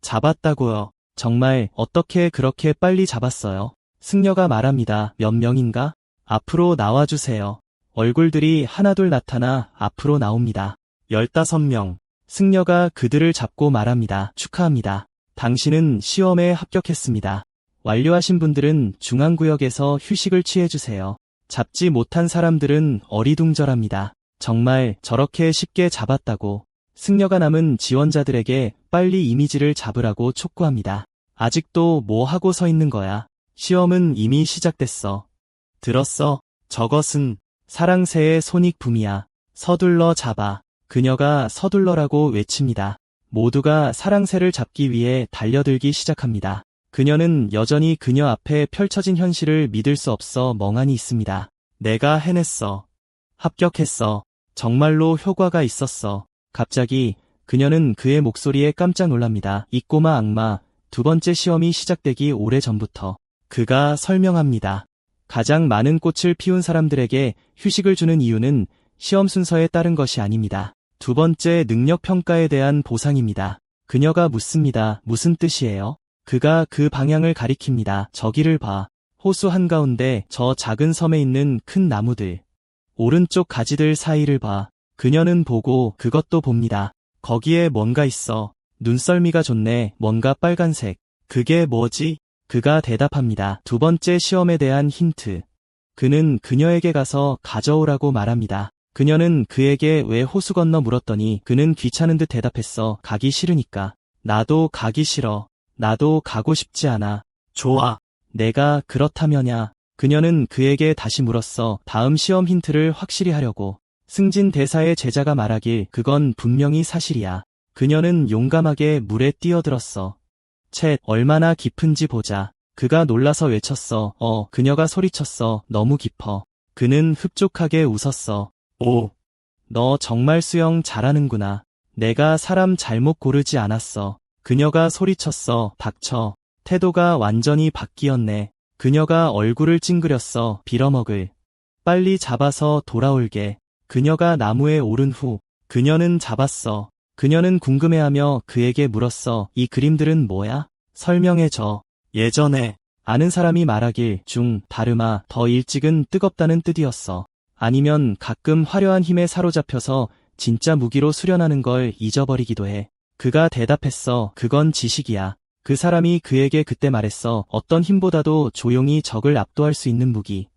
잡았다고요. 정말 어떻게 그렇게 빨리 잡았어요? 승려가 말합니다. 몇 명인가? 앞으로 나와주세요. 얼굴들이 하나둘 나타나 앞으로 나옵니다. 15명. 승려가 그들을 잡고 말합니다. 축하합니다. 당신은 시험에 합격했습니다. 완료하신 분들은 중앙구역에서 휴식을 취해주세요. 잡지 못한 사람들은 어리둥절합니다. 정말 저렇게 쉽게 잡았다고. 승려가 남은 지원자들에게 빨리 이미지를 잡으라고 촉구합니다. 아직도 뭐 하고 서 있는 거야? 시험은 이미 시작됐어. 들었어? 저것은 사랑새의 손익붐이야. 서둘러 잡아. 그녀가 서둘러라고 외칩니다. 모두가 사랑새를 잡기 위해 달려들기 시작합니다. 그녀는 여전히 그녀 앞에 펼쳐진 현실을 믿을 수 없어 멍하니 있습니다. 내가 해냈어. 합격했어. 정말로 효과가 있었어. 갑자기 그녀는 그의 목소리에 깜짝 놀랍니다. 이 꼬마 악마, 두 번째 시험이 시작되기 오래전부터. 그가 설명합니다. 가장 많은 꽃을 피운 사람들에게 휴식을 주는 이유는 시험 순서에 따른 것이 아닙니다. 두 번째 능력 평가에 대한 보상입니다. 그녀가 묻습니다. 무슨 뜻이에요? 그가 그 방향을 가리킵니다. 저기를 봐. 호수 한가운데 저 작은 섬에 있는 큰 나무들. 오른쪽 가지들 사이를 봐. 그녀는 보고 그것도 봅니다. 거기에 뭔가 있어. 눈썰미가 좋네. 뭔가 빨간색. 그게 뭐지? 그가 대답합니다. 두 번째 시험에 대한 힌트. 그는 그녀에게 가서 가져오라고 말합니다. 그녀는 그에게 왜 호수 건너 물었더니 그는 귀찮은 듯 대답했어. 가기 싫으니까. 나도 가기 싫어. 나도 가고 싶지 않아. 좋아. 내가 그렇다면야. 그녀는 그에게 다시 물었어. 다음 시험 힌트를 확실히 하려고. 승진 대사의 제자가 말하길 그건 분명히 사실이야. 그녀는 용감하게 물에 뛰어들었어. 챗, 얼마나 깊은지 보자. 그가 놀라서 외쳤어. 그녀가 소리쳤어. 너무 깊어. 그는 흡족하게 웃었어. 오, 너 정말 수영 잘하는구나. 내가 사람 잘못 고르지 않았어. 그녀가 소리쳤어. 닥쳐. 태도가 완전히 바뀌었네. 그녀가 얼굴을 찡그렸어. 빌어먹을. 빨리 잡아서 돌아올게. 그녀가 나무에 오른 후 그녀는 잡았어. 그녀는 궁금해하며 그에게 물었어. 이 그림들은 뭐야? 설명해줘. 예전에 아는 사람이 말하길 다름아 더 일찍은 뜨겁다는 뜻이었어. 아니면 가끔 화려한 힘에 사로잡혀서 진짜 무기로 수련하는 걸 잊어버리기도 해. 그가 대답했어. 그건 지식이야. 그 사람이 그에게 그때 말했어. 어떤 힘보다도 조용히 적을 압도할 수 있는 무기.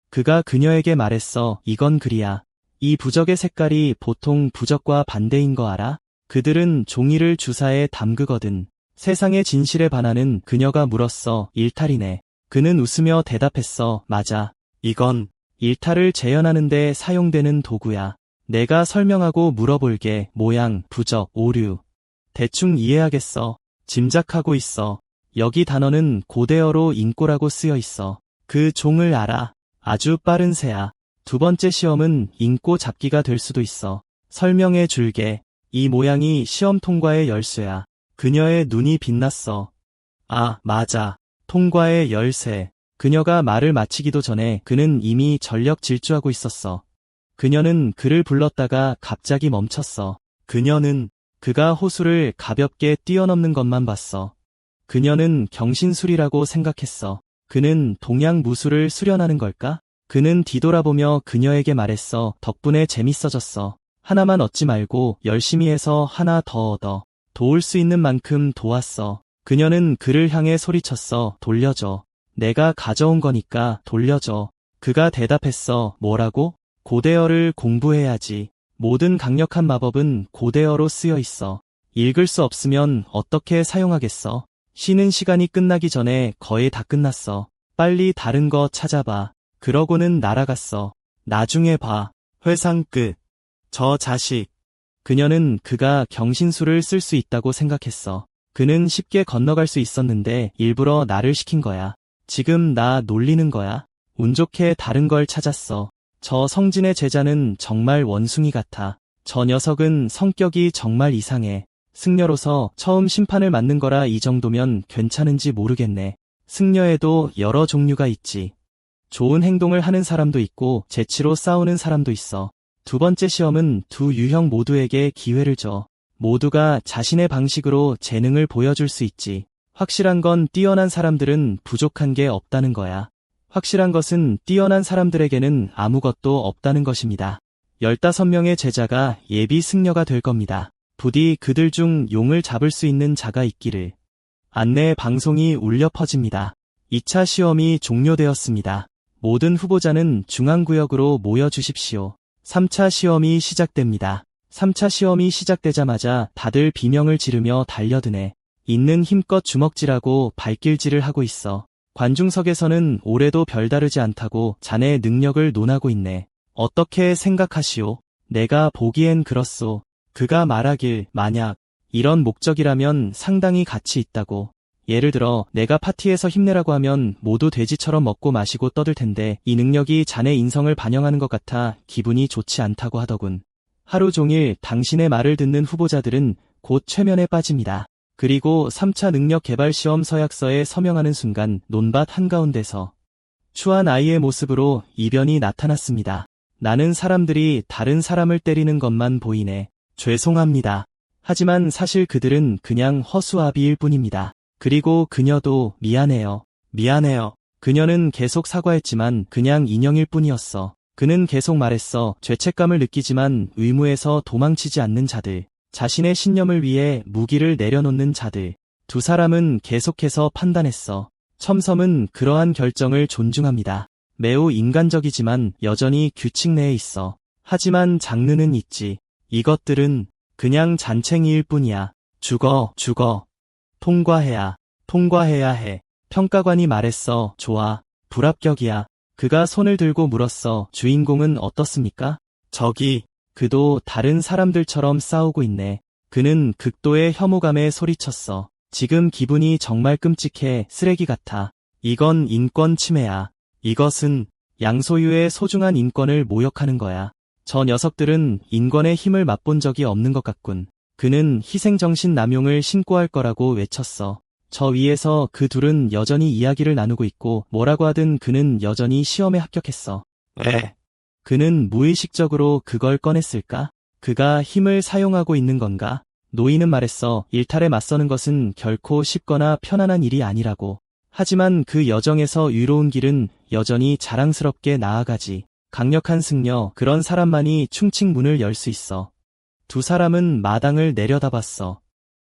그가 그녀에게 말했어. 이건 글이야. 이 부적의 색깔이 보통 부적과 반대인 거 알아? 그들은 종이를 주사에 담그거든. 세상의 진실에 반하는 그녀가 물었어. 일탈이네. 그는 웃으며 대답했어. 맞아. 이건 일탈을 재현하는데 사용되는 도구야. 내가 설명하고 물어볼게. 모양, 부적, 오류. 대충 이해하겠어. 짐작하고 있어. 여기 단어는 고대어로 인꼬라고 쓰여 있어. 그 종을 알아. 아주 빠른 새야. 두 번째 시험은 인꼬 잡기가 될 수도 있어. 설명해 줄게. 이 모양이 시험 통과의 열쇠야. 그녀의 눈이 빛났어. 아, 맞아. 통과의 열쇠. 그녀가 말을 마치기도 전에 그는 이미 전력 질주하고 있었어. 그녀는 그를 불렀다가 갑자기 멈췄어. 그가 호수를 가볍게 뛰어넘는 것만 봤어. 그녀는 경신술이라고 생각했어. 그는 동양 무술을 수련하는 걸까? 그는 뒤돌아보며 그녀에게 말했어. 덕분에 재밌어졌어. 하나만 얻지 말고 열심히 해서 하나 더 얻어. 도울 수 있는 만큼 도왔어. 그녀는 그를 향해 소리쳤어. 돌려줘. 내가 가져온 거니까 돌려줘. 그가 대답했어. 뭐라고? 고대어를 공부해야지. 모든 강력한 마법은 고대어로 쓰여 있어. 읽을 수 없으면 어떻게 사용하겠어? 쉬는 시간이 끝나기 전에 거의 다 끝났어. 빨리 다른 거 찾아봐. 그러고는 날아갔어. 나중에 봐. 회상 끝. 저 자식. 그녀는 그가 경신술을 쓸 수 있다고 생각했어. 그는 쉽게 건너갈 수 있었는데 일부러 나를 시킨 거야. 지금 나 놀리는 거야. 운 좋게 다른 걸 찾았어. 저 성진의 제자는 정말 원숭이 같아. 저 녀석은 성격이 정말 이상해. 승려로서 처음 심판을 맞는 거라 이 정도면 괜찮은지 모르겠네. 승려에도 여러 종류가 있지. 좋은 행동을 하는 사람도 있고 재치로 싸우는 사람도 있어. 두 번째 시험은 두 유형 모두에게 기회를 줘. 모두가 자신의 방식으로 재능을 보여줄 수 있지. 확실한 건 뛰어난 사람들은 부족한 게 없다는 거야. 확실한 것은 뛰어난 사람들에게는 아무것도 없다는 것입니다. 15명의 제자가 예비 승려가 될 겁니다. 부디 그들 중 용을 잡을 수 있는 자가 있기를. 안내 방송이 울려 퍼집니다. 2차 시험이 종료되었습니다. 모든 후보자는 중앙구역으로 모여 주십시오. 3차 시험이 시작됩니다. 3차 시험이 시작되자마자 다들 비명을 지르며 달려드네. 있는 힘껏 주먹질하고 발길질을 하고 있어. 관중석에서는 올해도 별다르지 않다고 자네 능력을 논하고 있네. 어떻게 생각하시오? 내가 보기엔 그렇소. 그가 말하길 만약 이런 목적이라면 상당히 가치 있다고. 예를 들어 내가 파티에서 힘내라고 하면 모두 돼지처럼 먹고 마시고 떠들 텐데 이 능력이 자네 인성을 반영하는 것 같아 기분이 좋지 않다고 하더군. 하루 종일 당신의 말을 듣는 후보자들은 곧 최면에 빠집니다. 그리고 3차 능력 개발 시험 서약서에 서명하는 순간 논밭 한가운데서 추한 아이의 모습으로 이변이 나타났습니다. 나는 사람들이 다른 사람을 때리는 것만 보이네. 죄송합니다. 하지만 사실 그들은 그냥 허수아비일 뿐입니다. 그리고 그녀도 미안해요. 미안해요. 그녀는 계속 사과했지만 그냥 인형일 뿐이었어. 그는 계속 말했어. 죄책감을 느끼지만 의무에서 도망치지 않는 자들. 자신의 신념을 위해 무기를 내려놓는 자들. 두 사람은 계속해서 판단했어. 첨섬은 그러한 결정을 존중합니다. 매우 인간적이지만 여전히 규칙 내에 있어. 하지만 장르는 있지. 이것들은 그냥 잔챙이일 뿐이야. 죽어. 통과해야 해. 평가관이 말했어. 좋아. 불합격이야. 그가 손을 들고 물었어. 주인공은 어떻습니까? 그도 다른 사람들처럼 싸우고 있네. 그는 극도의 혐오감에 소리쳤어. 지금 기분이 정말 끔찍해. 쓰레기 같아. 이건 인권 침해야. 이것은 양소유의 소중한 인권을 모욕하는 거야. 저 녀석들은 인권의 힘을 맛본 적이 없는 것 같군. 그는 희생정신 남용을 신고할 거라고 외쳤어. 저 위에서 그 둘은 여전히 이야기를 나누고 있고 뭐라고 하든 그는 여전히 시험에 합격했어. 왜? 그는 무의식적으로 그걸 꺼냈을까? 그가 힘을 사용하고 있는 건가? 노인은 말했어. 일탈에 맞서는 것은 결코 쉽거나 편안한 일이 아니라고. 하지만 그 여정에서 유로운 길은 여전히 자랑스럽게 나아가지. 강력한 승려, 그런 사람만이 충칭 문을 열 수 있어. 두 사람은 마당을 내려다봤어.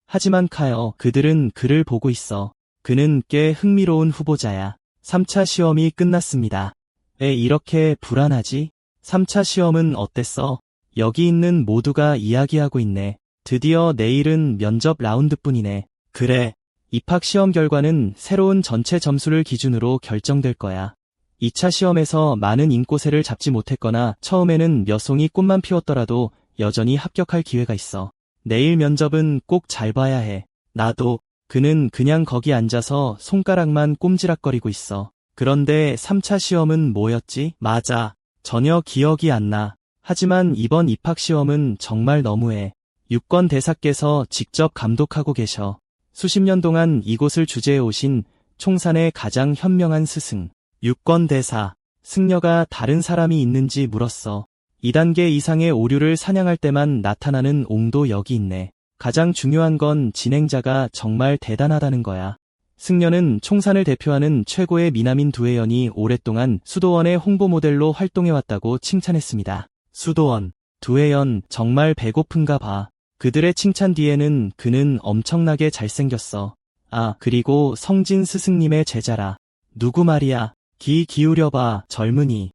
하지만 카여, 그들은 그를 보고 있어. 그는 꽤 흥미로운 후보자야. 3차 시험이 끝났습니다. 왜 이렇게 불안하지? 3차 시험은 어땠어? 여기 있는 모두가 이야기하고 있네. 드디어 내일은 면접 라운드뿐이네. 그래. 입학 시험 결과는 새로운 전체 점수를 기준으로 결정될 거야. 2차 시험에서 많은 인꼬새를 잡지 못했거나 처음에는 몇 송이 꽃만 피웠더라도 여전히 합격할 기회가 있어. 내일 면접은 꼭 잘 봐야 해. 나도. 그는 그냥 거기 앉아서 손가락만 꼼지락거리고 있어. 그런데 3차 시험은 뭐였지? 맞아. 전혀 기억이 안 나. 하지만 이번 입학 시험은 정말 너무해. 유권 대사께서 직접 감독하고 계셔. 수십 년 동안 이곳을 주재해 오신 총산의 가장 현명한 스승. 유권 대사. 승려가 다른 사람이 있는지 물었어. 2단계 이상의 오류를 사냥할 때만 나타나는 옹도 여기 있네. 가장 중요한 건 진행자가 정말 대단하다는 거야. 승려는 총산을 대표하는 최고의 미남인 두혜연이 오랫동안 수도원의 홍보 모델로 활동해왔다고 칭찬했습니다. 수도원, 두혜연 정말 배고픈가 봐. 그들의 칭찬 뒤에는 그는 엄청나게 잘생겼어. 아, 그리고 성진 스승님의 제자라. 누구 말이야. 귀 기울여봐, 젊은이.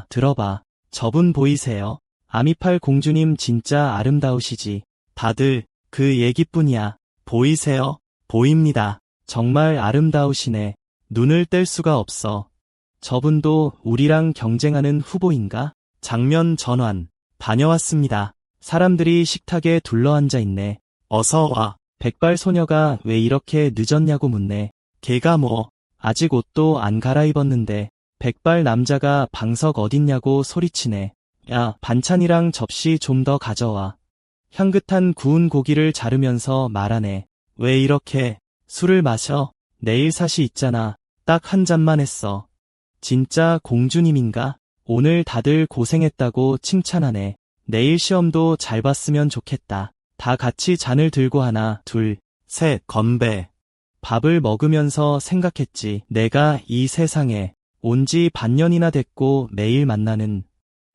들어봐. 저분 보이세요? 아미팔 공주님 진짜 아름다우시지. 다들 그 얘기뿐이야. 보이세요? 보입니다. 정말 아름다우시네. 눈을 뗄 수가 없어. 저분도 우리랑 경쟁하는 후보인가? 장면 전환. 다녀왔습니다. 사람들이 식탁에 둘러앉아 있네. 어서 와. 백발 소녀가 왜 이렇게 늦었냐고 묻네. 걔가 뭐, 아직 옷도 안 갈아입었는데. 백발 남자가 방석 어딨냐고 소리치네. 야, 반찬이랑 접시 좀 더 가져와. 향긋한 구운 고기를 자르면서 말하네. 왜 이렇게 술을 마셔? 내일 사시 있잖아. 딱 한 잔만 했어. 진짜 공주님인가? 오늘 다들 고생했다고 칭찬하네. 내일 시험도 잘 봤으면 좋겠다. 다 같이 잔을 들고 하나, 둘, 셋, 건배. 밥을 먹으면서 생각했지. 내가 이 세상에 온지 반년이나 됐고 매일 만나는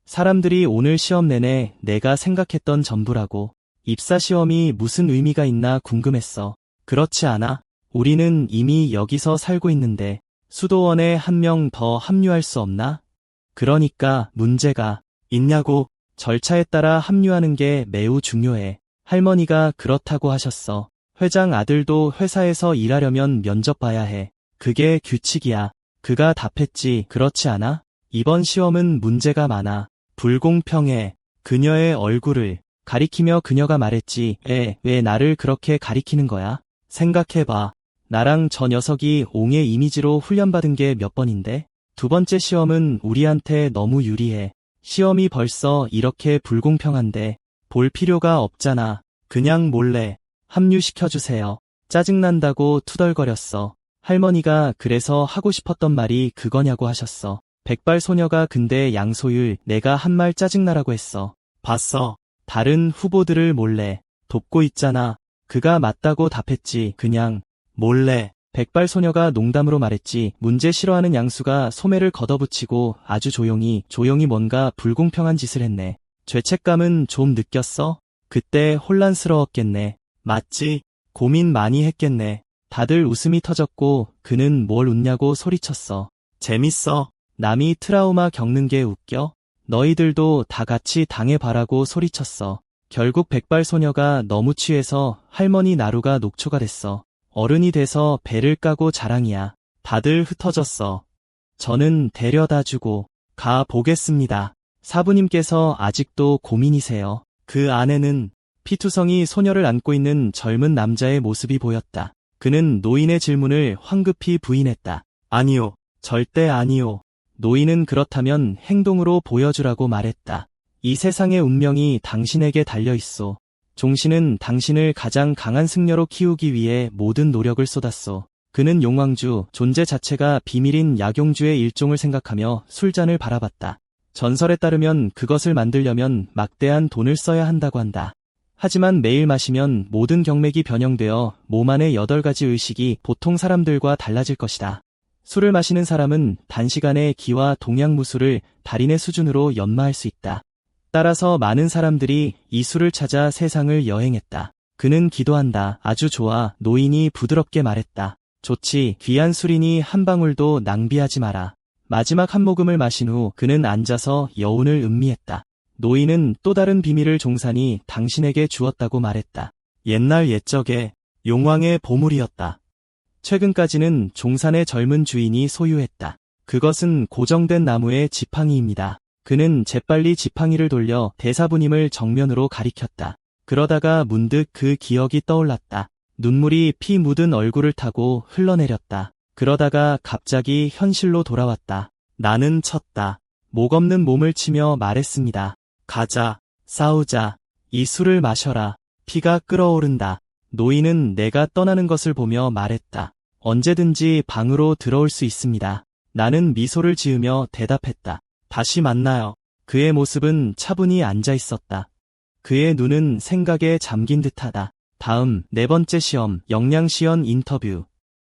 사람들이 오늘 시험 내내 내가 생각했던 전부라고. 입사 시험이 무슨 의미가 있나 궁금했어. 그렇지 않아? 우리는 이미 여기서 살고 있는데 수도원에 한 명 더 합류할 수 없나? 그러니까 문제가 있냐고. 절차에 따라 합류하는 게 매우 중요해. 할머니가 그렇다고 하셨어. 회장 아들도 회사에서 일하려면 면접 봐야 해. 그게 규칙이야. 그가 답했지. 그렇지 않아? 이번 시험은 문제가 많아. 불공평해. 그녀의 얼굴을 가리키며 그녀가 말했지. 왜 나를 그렇게 가리키는 거야? 생각해봐. 나랑 저 녀석이 옹의 이미지로 훈련받은 게 몇 번인데? 두 번째 시험은 우리한테 너무 유리해. 시험이 벌써 이렇게 불공평한데 볼 필요가 없잖아. 그냥 몰래 합류시켜주세요. 짜증난다고 투덜거렸어. 할머니가 그래서 하고 싶었던 말이 그거냐고 하셨어. 백발 소녀가 근데 양소율 내가 한 말 짜증나라고 했어. 봤어. 다른 후보들을 몰래 돕고 있잖아. 그가 맞다고 답했지. 그냥 몰래. 백발 소녀가 농담으로 말했지. 문제 싫어하는 양수가 소매를 걷어붙이고 아주 조용히 뭔가 불공평한 짓을 했네. 죄책감은 좀 느꼈어? 그때 혼란스러웠겠네. 맞지? 고민 많이 했겠네. 다들 웃음이 터졌고 그는 뭘 웃냐고 소리쳤어. 재밌어. 남이 트라우마 겪는 게 웃겨? 너희들도 다 같이 당해봐라고 소리쳤어. 결국 백발 소녀가 너무 취해서 할머니 나루가 녹초가 됐어. 어른이 돼서 배를 까고 자랑이야. 다들 흩어졌어. 저는 데려다주고 가 보겠습니다. 사부님께서 아직도 고민이세요. 그 안에는 피투성이 소녀를 안고 있는 젊은 남자의 모습이 보였다. 그는 노인의 질문을 황급히 부인했다. 아니요. 절대 아니요. 노인은 그렇다면 행동으로 보여주라고 말했다. 이 세상의 운명이 당신에게 달려있소. 종신은 당신을 가장 강한 승려로 키우기 위해 모든 노력을 쏟았소. 그는 용왕주, 존재 자체가 비밀인 약용주의 일종을 생각하며 술잔을 바라봤다. 전설에 따르면 그것을 만들려면 막대한 돈을 써야 한다고 한다. 하지만 매일 마시면 모든 경맥이 변형되어 몸 안의 8가지 의식이 보통 사람들과 달라질 것이다. 술을 마시는 사람은 단시간에 기와 동양무술을 달인의 수준으로 연마할 수 있다. 따라서 많은 사람들이 이 술을 찾아 세상을 여행했다. 그는 기도한다. 아주 좋아. 노인이 부드럽게 말했다. 좋지. 귀한 술이니 한 방울도 낭비하지 마라. 마지막 한 모금을 마신 후 그는 앉아서 여운을 음미했다. 노인은 또 다른 비밀을 종산이 당신에게 주었다고 말했다. 옛날 옛적에 용왕의 보물이었다. 최근까지는 종산의 젊은 주인이 소유했다. 그것은 고정된 나무의 지팡이입니다. 그는 재빨리 지팡이를 돌려 대사부님을 정면으로 가리켰다. 그러다가 문득 그 기억이 떠올랐다. 눈물이 피 묻은 얼굴을 타고 흘러내렸다. 그러다가 갑자기 현실로 돌아왔다. 나는 쳤다. 목 없는 몸을 치며 말했습니다. 가자. 싸우자. 이 술을 마셔라. 피가 끓어오른다. 노인은 내가 떠나는 것을 보며 말했다. 언제든지 방으로 들어올 수 있습니다. 나는 미소를 지으며 대답했다. 다시 만나요. 그의 모습은 차분히 앉아 있었다. 그의 눈은 생각에 잠긴 듯하다. 다음 4번째 시험 역량시연 인터뷰.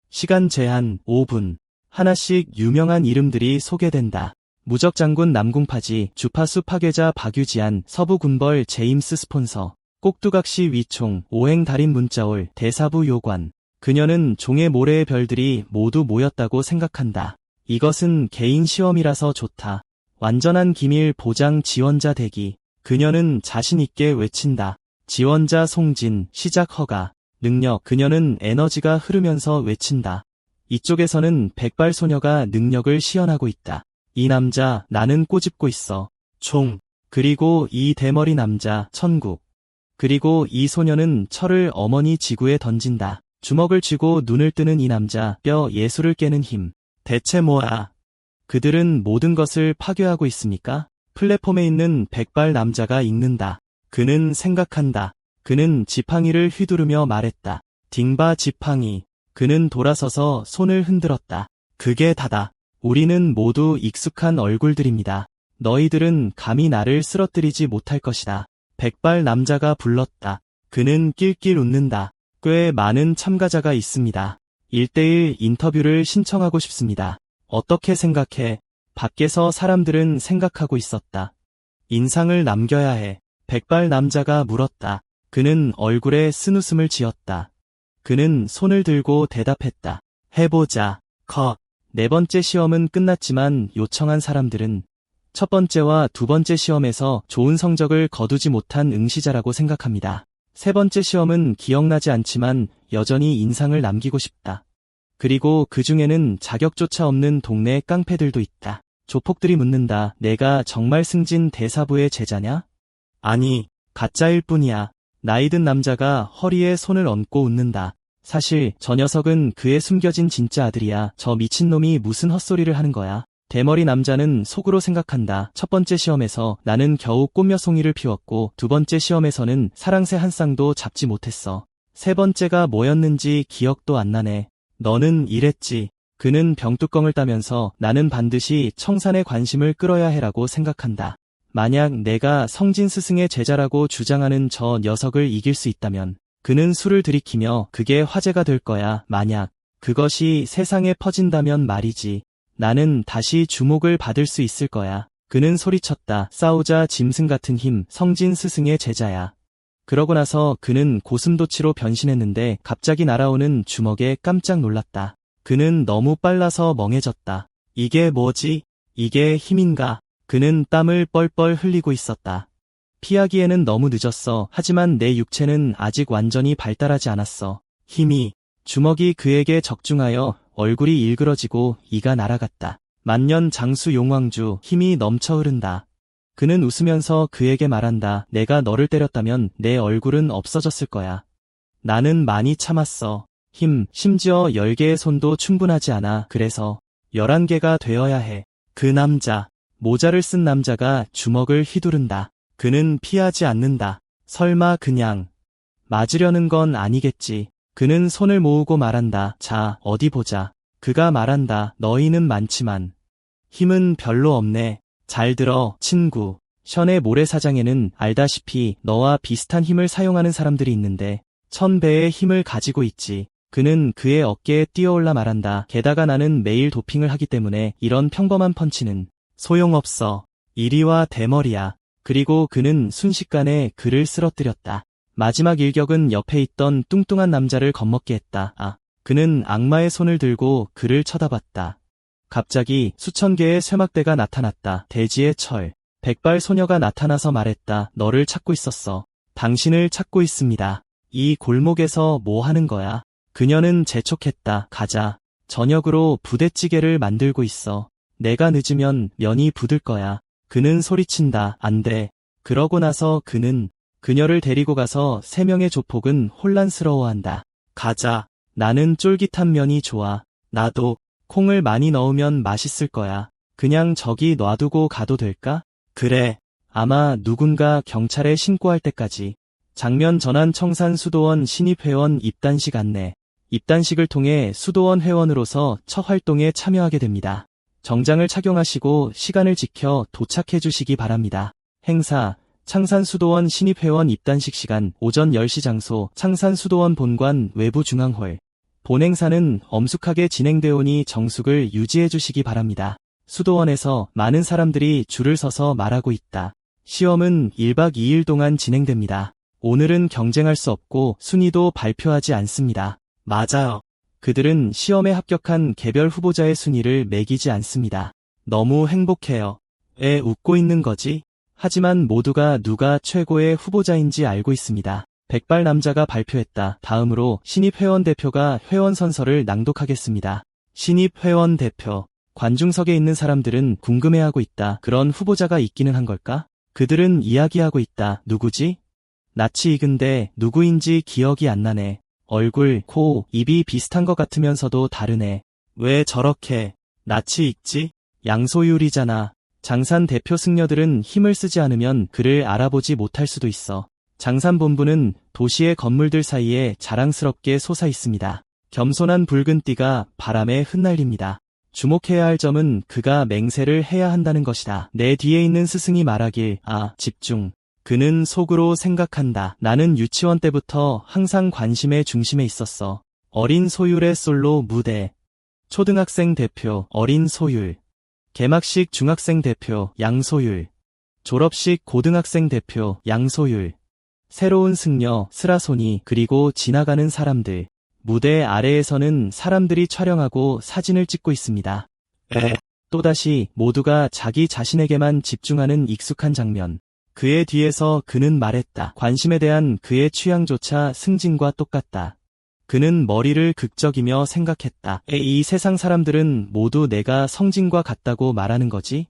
시간 제한 5분. 하나씩 유명한 이름들이 소개된다. 무적장군 남궁파지, 주파수 파괴자 박유지안, 서부군벌 제임스 스폰서, 꼭두각시 위총, 오행달인 문자올, 대사부 요관. 그녀는 종의 모래의 별들이 모두 모였다고 생각한다. 이것은 개인 시험이라서 좋다. 완전한 기밀 보장 지원자 대기. 그녀는 자신있게 외친다. 지원자 송진, 시작 허가. 능력. 그녀는 에너지가 흐르면서 외친다. 이쪽에서는 백발 소녀가 능력을 시연하고 있다. 이 남자, 나는 꼬집고 있어. 총. 그리고 이 대머리 남자, 천국. 그리고 이 소녀는 철을 어머니 지구에 던진다. 주먹을 쥐고 눈을 뜨는 이 남자, 뼈 예술을 깨는 힘. 대체 뭐야? 그들은 모든 것을 파괴하고 있습니까? 플랫폼에 있는 백발 남자가 읽는다. 그는 생각한다. 그는 지팡이를 휘두르며 말했다. 딩바 지팡이. 그는 돌아서서 손을 흔들었다. 그게 다다. 우리는 모두 익숙한 얼굴들입니다. 너희들은 감히 나를 쓰러뜨리지 못할 것이다. 백발 남자가 불렀다. 그는 낄낄 웃는다. 꽤 많은 참가자가 있습니다. 1대1 인터뷰를 신청하고 싶습니다. 어떻게 생각해? 밖에서 사람들은 생각하고 있었다. 인상을 남겨야 해. 백발 남자가 물었다. 그는 얼굴에 쓴웃음을 지었다. 그는 손을 들고 대답했다. 해보자. 컷. 4번째 시험은 끝났지만 요청한 사람들은 첫 번째와 두 번째 시험에서 좋은 성적을 거두지 못한 응시자라고 생각합니다. 세 번째 시험은 기억나지 않지만 여전히 인상을 남기고 싶다. 그리고 그 중에는 자격조차 없는 동네 깡패들도 있다. 조폭들이 묻는다. 내가 정말 승진 대사부의 제자냐? 아니, 가짜일 뿐이야. 나이 든 남자가 허리에 손을 얹고 웃는다. 사실 저 녀석은 그의 숨겨진 진짜 아들이야. 저 미친놈이 무슨 헛소리를 하는 거야. 대머리 남자는 속으로 생각한다. 첫 번째 시험에서 나는 겨우 꽃며송이를 피웠고 두 번째 시험에서는 사랑새 한 쌍도 잡지 못했어. 세 번째가 뭐였는지 기억도 안 나네. 너는 이랬지. 그는 병뚜껑을 따면서 나는 반드시 청산의 관심을 끌어야 해라고 생각한다. 만약 내가 성진 스승의 제자라고 주장하는 저 녀석을 이길 수 있다면 그는 술을 들이키며 그게 화제가 될 거야. 만약 그것이 세상에 퍼진다면 말이지. 나는 다시 주목을 받을 수 있을 거야. 그는 소리쳤다. 싸우자 짐승 같은 힘, 성진 스승의 제자야. 그러고 나서 그는 고슴도치로 변신했는데 갑자기 날아오는 주먹에 깜짝 놀랐다. 그는 너무 빨라서 멍해졌다. 이게 뭐지? 이게 힘인가? 그는 땀을 뻘뻘 흘리고 있었다. 피하기에는 너무 늦었어. 하지만 내 육체는 아직 완전히 발달하지 않았어. 힘이. 주먹이 그에게 적중하여 얼굴이 일그러지고 이가 날아갔다. 만년 장수 용왕주, 힘이 넘쳐 흐른다. 그는 웃으면서 그에게 말한다. 내가 너를 때렸다면 내 얼굴은 없어졌을 거야. 나는 많이 참았어. 힘, 심지어 10개의 손도 충분하지 않아. 그래서 11개가 되어야 해. 그 남자, 모자를 쓴 남자가 주먹을 휘두른다. 그는 피하지 않는다. 설마 그냥 맞으려는 건 아니겠지. 그는 손을 모으고 말한다. 자, 어디 보자. 그가 말한다. 너희는 많지만 힘은 별로 없네. 잘 들어, 친구. 션의 모래사장에는 알다시피 너와 비슷한 힘을 사용하는 사람들이 있는데 1000배의 힘을 가지고 있지. 그는 그의 어깨에 뛰어올라 말한다. 게다가 나는 매일 도핑을 하기 때문에 이런 평범한 펀치는 소용없어. 이리와 대머리야. 그리고 그는 순식간에 그를 쓰러뜨렸다. 마지막 일격은 옆에 있던 뚱뚱한 남자를 겁먹게 했다. 그는 악마의 손을 들고 그를 쳐다봤다. 갑자기 수천 개의 쇠막대가 나타났다. 대지의 철. 백발 소녀가 나타나서 말했다. 너를 찾고 있었어. 당신을 찾고 있습니다. 이 골목에서 뭐 하는 거야? 그녀는 재촉했다. 가자. 저녁으로 부대찌개를 만들고 있어. 내가 늦으면 면이 부들 거야. 그는 소리친다. 안 돼. 그러고 나서 그는 그녀를 데리고 가서 3명의 조폭은 혼란스러워한다. 가자. 나는 쫄깃한 면이 좋아. 나도. 콩을 많이 넣으면 맛있을 거야. 그냥 저기 놔두고 가도 될까? 그래. 아마 누군가 경찰에 신고할 때까지. 장면 전환 청산 수도원 신입회원 입단식 안내. 입단식을 통해 수도원 회원으로서 첫 활동에 참여하게 됩니다. 정장을 착용하시고 시간을 지켜 도착해 주시기 바랍니다. 행사, 창산수도원 신입회원 입단식 시간 오전 10시 장소 창산수도원 본관 외부 중앙홀. 본 행사는 엄숙하게 진행되오니 정숙을 유지해 주시기 바랍니다. 수도원에서 많은 사람들이 줄을 서서 말하고 있다. 시험은 1박 2일 동안 진행됩니다. 오늘은 경쟁할 수 없고 순위도 발표하지 않습니다. 맞아요. 그들은 시험에 합격한 개별 후보자의 순위를 매기지 않습니다. 너무 행복해요. 왜 웃고 있는 거지? 하지만 모두가 누가 최고의 후보자인지 알고 있습니다. 백발 남자가 발표했다. 다음으로 신입회원 대표가 회원 선서를 낭독하겠습니다. 신입회원 대표. 관중석에 있는 사람들은 궁금해하고 있다. 그런 후보자가 있기는 한 걸까? 그들은 이야기하고 있다. 누구지? 낯이 익은데 누구인지 기억이 안 나네. 얼굴, 코, 입이 비슷한 것 같으면서도 다르네. 왜 저렇게 낯이 익지? 양소율이잖아. 장산 대표 승려들은 힘을 쓰지 않으면 그를 알아보지 못할 수도 있어. 장산본부는 도시의 건물들 사이에 자랑스럽게 솟아 있습니다. 겸손한 붉은 띠가 바람에 흩날립니다. 주목해야 할 점은 그가 맹세를 해야 한다는 것이다. 내 뒤에 있는 스승이 말하길, 집중. 그는 속으로 생각한다. 나는 유치원 때부터 항상 관심의 중심에 있었어. 어린 소율의 솔로 무대. 초등학생 대표, 어린 소율. 개막식 중학생 대표, 양소율. 졸업식 고등학생 대표, 양소율. 새로운 승려, 스라소니, 그리고 지나가는 사람들. 무대 아래에서는 사람들이 촬영하고 사진을 찍고 있습니다. 또다시 모두가 자기 자신에게만 집중하는 익숙한 장면. 그의 뒤에서 그는 말했다. 관심에 대한 그의 취향조차 승진과 똑같다. 그는 머리를 극적이며 생각했다. 이 세상 사람들은 모두 내가 성진과 같다고 말하는 거지?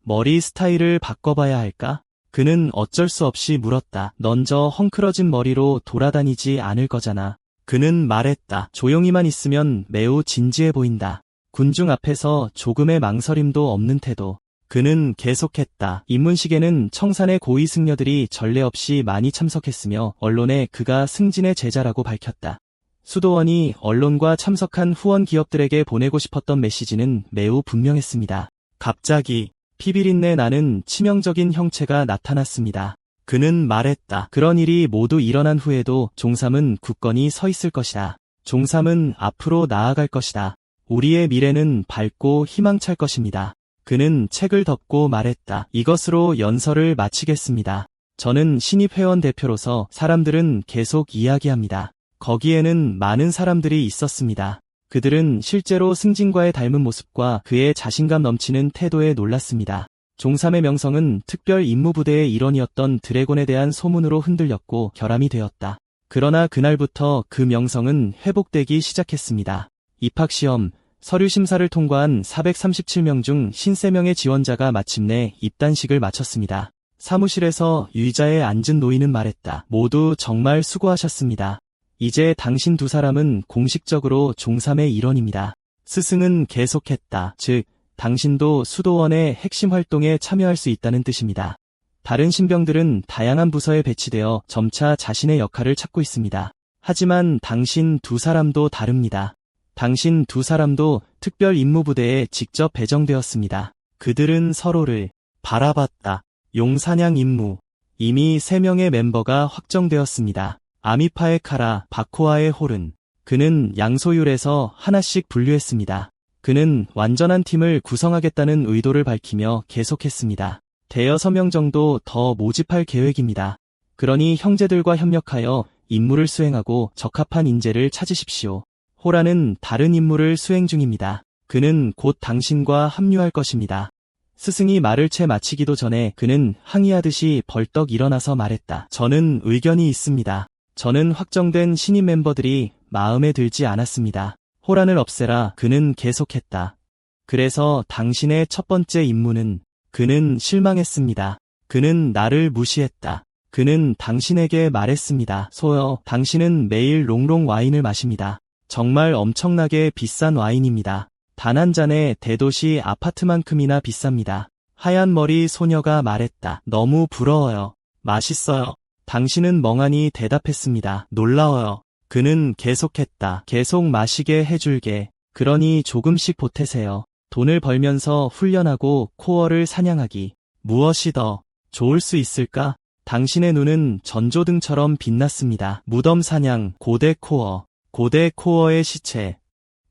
머리 스타일을 바꿔봐야 할까? 그는 어쩔 수 없이 물었다. 넌 저 헝클어진 머리로 돌아다니지 않을 거잖아. 그는 말했다. 조용히만 있으면 매우 진지해 보인다. 군중 앞에서 조금의 망설임도 없는 태도. 그는 계속했다. 입문식에는 청산의 고위 승려들이 전례 없이 많이 참석했으며 언론에 그가 승진의 제자라고 밝혔다. 수도원이 언론과 참석한 후원 기업들에게 보내고 싶었던 메시지는 매우 분명했습니다. 갑자기 피비린내 나는 치명적인 형체가 나타났습니다. 그는 말했다. 그런 일이 모두 일어난 후에도 종삼은 굳건히 서 있을 것이다. 종삼은 앞으로 나아갈 것이다. 우리의 미래는 밝고 희망찰 것입니다. 그는 책을 덮고 말했다. 이것으로 연설을 마치겠습니다. 저는 신입회원 대표로서 사람들은 계속 이야기합니다. 거기에는 많은 사람들이 있었습니다. 그들은 실제로 승진과의 닮은 모습과 그의 자신감 넘치는 태도에 놀랐습니다. 종삼의 명성은 특별 임무부대의 일원이었던 드래곤에 대한 소문으로 흔들렸고 결함이 되었다. 그러나 그날부터 그 명성은 회복되기 시작했습니다. 입학시험, 서류 심사를 통과한 437명 중 53명의 지원자가 마침내 입단식을 마쳤습니다. 사무실에서 의자에 앉은 노인은 말했다. 모두 정말 수고하셨습니다. 이제 당신 두 사람은 공식적으로 종삼의 일원입니다. 스승은 계속했다. 즉, 당신도 수도원의 핵심 활동에 참여할 수 있다는 뜻입니다. 다른 신병들은 다양한 부서에 배치되어 점차 자신의 역할을 찾고 있습니다. 하지만 당신 두 사람도 다릅니다. 당신 두 사람도 특별 임무부대에 직접 배정되었습니다. 그들은 서로를 바라봤다. 용사냥 임무. 이미 3명의 멤버가 확정되었습니다. 아미파의 카라, 바코아의 홀은. 그는 양소율에서 하나씩 분류했습니다. 그는 완전한 팀을 구성하겠다는 의도를 밝히며 계속했습니다. 대여섯 명 정도 더 모집할 계획입니다. 그러니 형제들과 협력하여 임무를 수행하고 적합한 인재를 찾으십시오. 호라는 다른 임무를 수행 중입니다. 그는 곧 당신과 합류할 것입니다. 스승이 말을 채 마치기도 전에 그는 항의하듯이 벌떡 일어나서 말했다. 저는 의견이 있습니다. 저는 확정된 신입 멤버들이 마음에 들지 않았습니다. 호란을 없애라. 그는 계속했다. 그래서 당신의 첫 번째 임무는 그는 실망했습니다. 그는 나를 무시했다. 그는 당신에게 말했습니다. 소여, 당신은 매일 롱롱 와인을 마십니다. 정말 엄청나게 비싼 와인입니다. 단 한 잔에 대도시 아파트만큼이나 비쌉니다. 하얀 머리 소녀가 말했다. 너무 부러워요. 맛있어요. 당신은 멍하니 대답했습니다. 놀라워요. 그는 계속했다. 계속 마시게 해줄게. 그러니 조금씩 보태세요. 돈을 벌면서 훈련하고 코어를 사냥하기. 무엇이 더 좋을 수 있을까? 당신의 눈은 전조등처럼 빛났습니다. 무덤 사냥, 고대 코어. 고대 코어의 시체.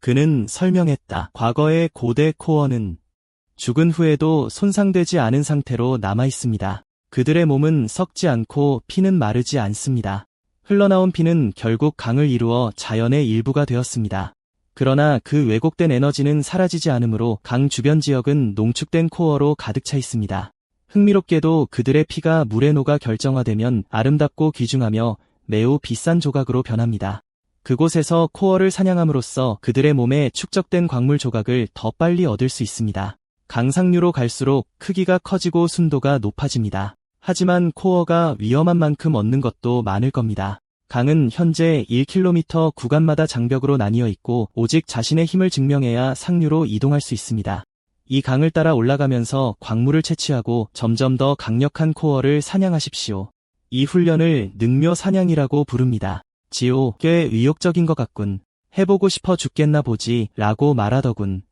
그는 설명했다. 과거의 고대 코어는 죽은 후에도 손상되지 않은 상태로 남아있습니다. 그들의 몸은 썩지 않고 피는 마르지 않습니다. 흘러나온 피는 결국 강을 이루어 자연의 일부가 되었습니다. 그러나 그 왜곡된 에너지는 사라지지 않으므로 강 주변 지역은 농축된 코어로 가득 차 있습니다. 흥미롭게도 그들의 피가 물에 녹아 결정화되면 아름답고 귀중하며 매우 비싼 조각으로 변합니다. 그곳에서 코어를 사냥함으로써 그들의 몸에 축적된 광물 조각을 더 빨리 얻을 수 있습니다. 강상류로 갈수록 크기가 커지고 순도가 높아집니다. 하지만 코어가 위험한 만큼 얻는 것도 많을 겁니다. 강은 현재 1km 구간마다 장벽으로 나뉘어 있고 오직 자신의 힘을 증명해야 상류로 이동할 수 있습니다. 이 강을 따라 올라가면서 광물을 채취하고 점점 더 강력한 코어를 사냥하십시오. 이 훈련을 능묘 사냥이라고 부릅니다. 지오, 꽤 의욕적인 것 같군. 해보고 싶어 죽겠나 보지, 라고 말하더군.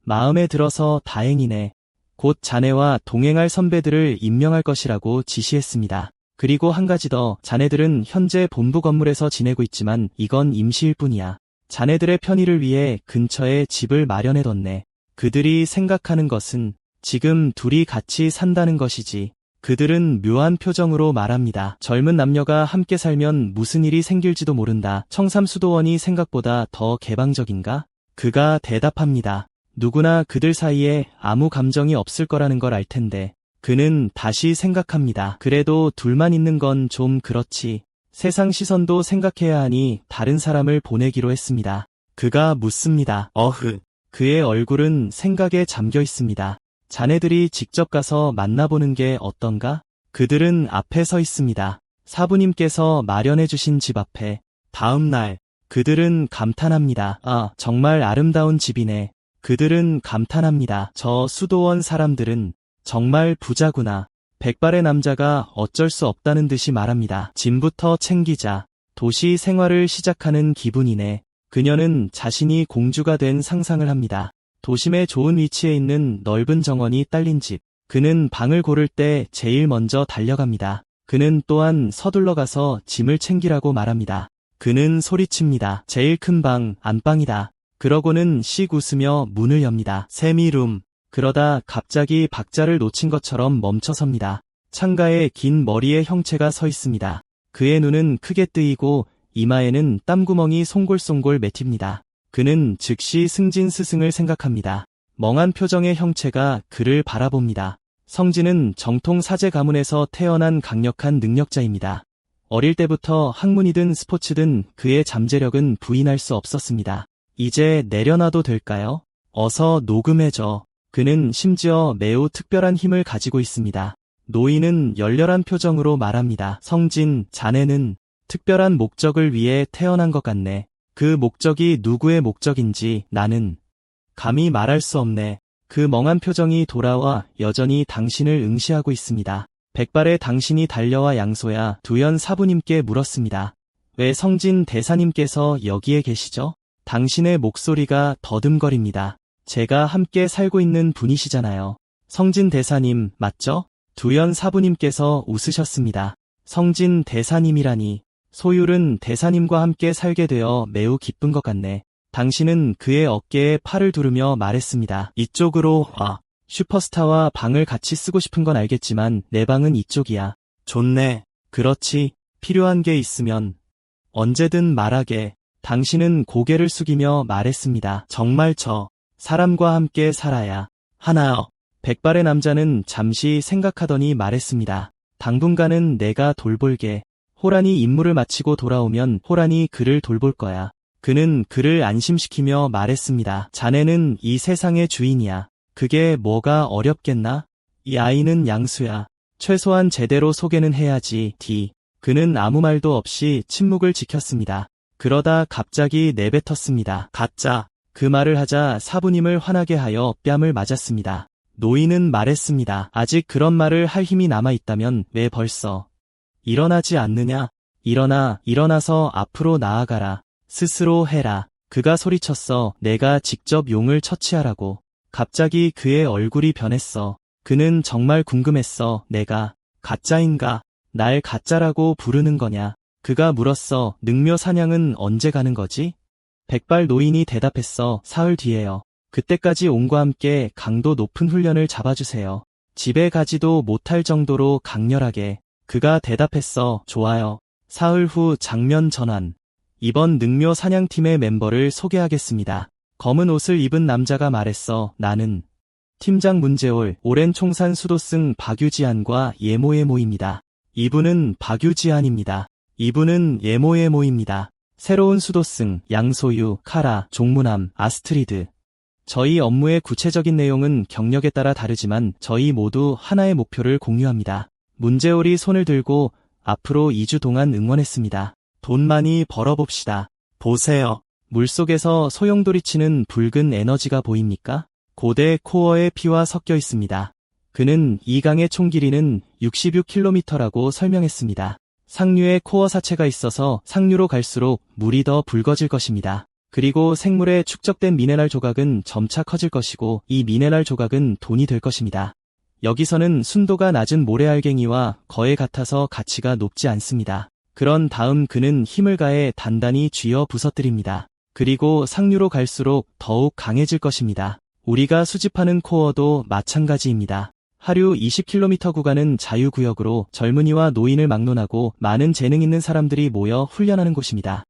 마음에 들어서 다행이네. 곧 자네와 동행할 선배들을 임명할 것이라고 지시했습니다. 그리고 한 가지 더, 자네들은 현재 본부 건물에서 지내고 있지만 이건 임시일 뿐이야. 자네들의 편의를 위해 근처에 집을 마련해뒀네. 그들이 생각하는 것은 지금 둘이 같이 산다는 것이지. 그들은 묘한 표정으로 말합니다. 젊은 남녀가 함께 살면 무슨 일이 생길지도 모른다. 청삼수도원이 생각보다 더 개방적인가? 그가 대답합니다. 누구나 그들 사이에 아무 감정이 없을 거라는 걸 알 텐데. 그는 다시 생각합니다. 그래도 둘만 있는 건 좀 그렇지. 세상 시선도 생각해야 하니 다른 사람을 보내기로 했습니다. 그가 묻습니다. 어흐. 그의 얼굴은 생각에 잠겨 있습니다. 자네들이 직접 가서 만나보는 게 어떤가? 그들은 앞에 서 있습니다. 사부님께서 마련해 주신 집 앞에. 다음 날, 그들은 감탄합니다. 아, 정말 아름다운 집이네. 그들은 감탄합니다. 저 수도원 사람들은 정말 부자구나. 백발의 남자가 어쩔 수 없다는 듯이 말합니다. 짐부터 챙기자. 도시 생활을 시작하는 기분이네. 그녀는 자신이 공주가 된 상상을 합니다. 도심의 좋은 위치에 있는 넓은 정원이 딸린 집. 그는 방을 고를 때 제일 먼저 달려갑니다. 그는 또한 서둘러 가서 짐을 챙기라고 말합니다. 그는 소리칩니다. 제일 큰 방, 안방이다. 그러고는 씩 웃으며 문을 엽니다. 세미룸. 그러다 갑자기 박자를 놓친 것처럼 멈춰섭니다. 창가에 긴 머리의 형체가 서 있습니다. 그의 눈은 크게 뜨이고 이마에는 땀구멍이 송골송골 맺힙니다. 그는 즉시 승진 스승을 생각합니다. 멍한 표정의 형체가 그를 바라봅니다. 성진은 정통 사제 가문에서 태어난 강력한 능력자입니다. 어릴 때부터 학문이든 스포츠든 그의 잠재력은 부인할 수 없었습니다. 이제 내려놔도 될까요? 어서 녹음해줘. 그는 심지어 매우 특별한 힘을 가지고 있습니다. 노인은 열렬한 표정으로 말합니다. 성진, 자네는 특별한 목적을 위해 태어난 것 같네. 그 목적이 누구의 목적인지 나는 감히 말할 수 없네. 그 멍한 표정이 돌아와 여전히 당신을 응시하고 있습니다. 백발의 당신이 달려와 양소야 두연 사부님께 물었습니다. 왜 성진 대사님께서 여기에 계시죠? 당신의 목소리가 더듬거립니다. 제가 함께 살고 있는 분이시잖아요. 성진 대사님, 맞죠? 두연 사부님께서 웃으셨습니다. 성진 대사님이라니. 소율은 대사님과 함께 살게 되어 매우 기쁜 것 같네. 당신은 그의 어깨에 팔을 두르며 말했습니다. 이쪽으로 와. 슈퍼스타와 방을 같이 쓰고 싶은 건 알겠지만 내 방은 이쪽이야. 좋네. 그렇지. 필요한 게 있으면 언제든 말하게. 당신은 고개를 숙이며 말했습니다. 정말 저 사람과 함께 살아야 하나요? 백발의 남자는 잠시 생각하더니 말했습니다. 당분간은 내가 돌볼게. 호란이 임무를 마치고 돌아오면 호란이 그를 돌볼 거야. 그는 그를 안심시키며 말했습니다. 자네는 이 세상의 주인이야. 그게 뭐가 어렵겠나? 이 아이는 양수야. 최소한 제대로 소개는 해야지. 그는 아무 말도 없이 침묵을 지켰습니다. 그러다 갑자기 내뱉었습니다. 가짜. 그 말을 하자 사부님을 화나게 하여 뺨을 맞았습니다. 노인은 말했습니다. 아직 그런 말을 할 힘이 남아있다면 왜 벌써 일어나지 않느냐? 일어나서 앞으로 나아가라. 스스로 해라. 그가 소리쳤어. 내가 직접 용을 처치하라고. 갑자기 그의 얼굴이 변했어. 그는 정말 궁금했어. 내가 가짜인가? 날 가짜라고 부르는 거냐? 그가 물었어. 능묘 사냥은 언제 가는 거지? 백발 노인이 대답했어. 사흘 뒤에요. 그때까지 온과 함께 강도 높은 훈련을 잡아주세요. 집에 가지도 못할 정도로 강렬하게. 그가 대답했어. 좋아요. 사흘 후 장면 전환. 이번 능묘 사냥팀의 멤버를 소개하겠습니다. 검은 옷을 입은 남자가 말했어. 나는 팀장 문재올, 오랜 총산 수도승 박유지안과 예모예모입니다. 이분은 박유지안입니다. 이분은 예모예모입니다. 새로운 수도승, 양소유, 카라, 종문함, 아스트리드. 저희 업무의 구체적인 내용은 경력에 따라 다르지만 저희 모두 하나의 목표를 공유합니다. 문재올이 손을 들고 앞으로 2주 동안 응원했습니다. 돈 많이 벌어봅시다. 보세요. 물속에서 소용돌이치는 붉은 에너지가 보입니까? 고대 코어의 피와 섞여 있습니다. 그는 이 강의 총 길이는 66km라고 설명했습니다. 상류에 코어 사체가 있어서 상류로 갈수록 물이 더 붉어질 것입니다. 그리고 생물에 축적된 미네랄 조각은 점차 커질 것이고 이 미네랄 조각은 돈이 될 것입니다. 여기서는 순도가 낮은 모래알갱이와 거에 같아서 가치가 높지 않습니다. 그런 다음 그는 힘을 가해 단단히 쥐어 부서뜨립니다. 그리고 상류로 갈수록 더욱 강해질 것입니다. 우리가 수집하는 코어도 마찬가지입니다. 하류 20km 구간은 자유구역으로 젊은이와 노인을 막론하고 많은 재능 있는 사람들이 모여 훈련하는 곳입니다.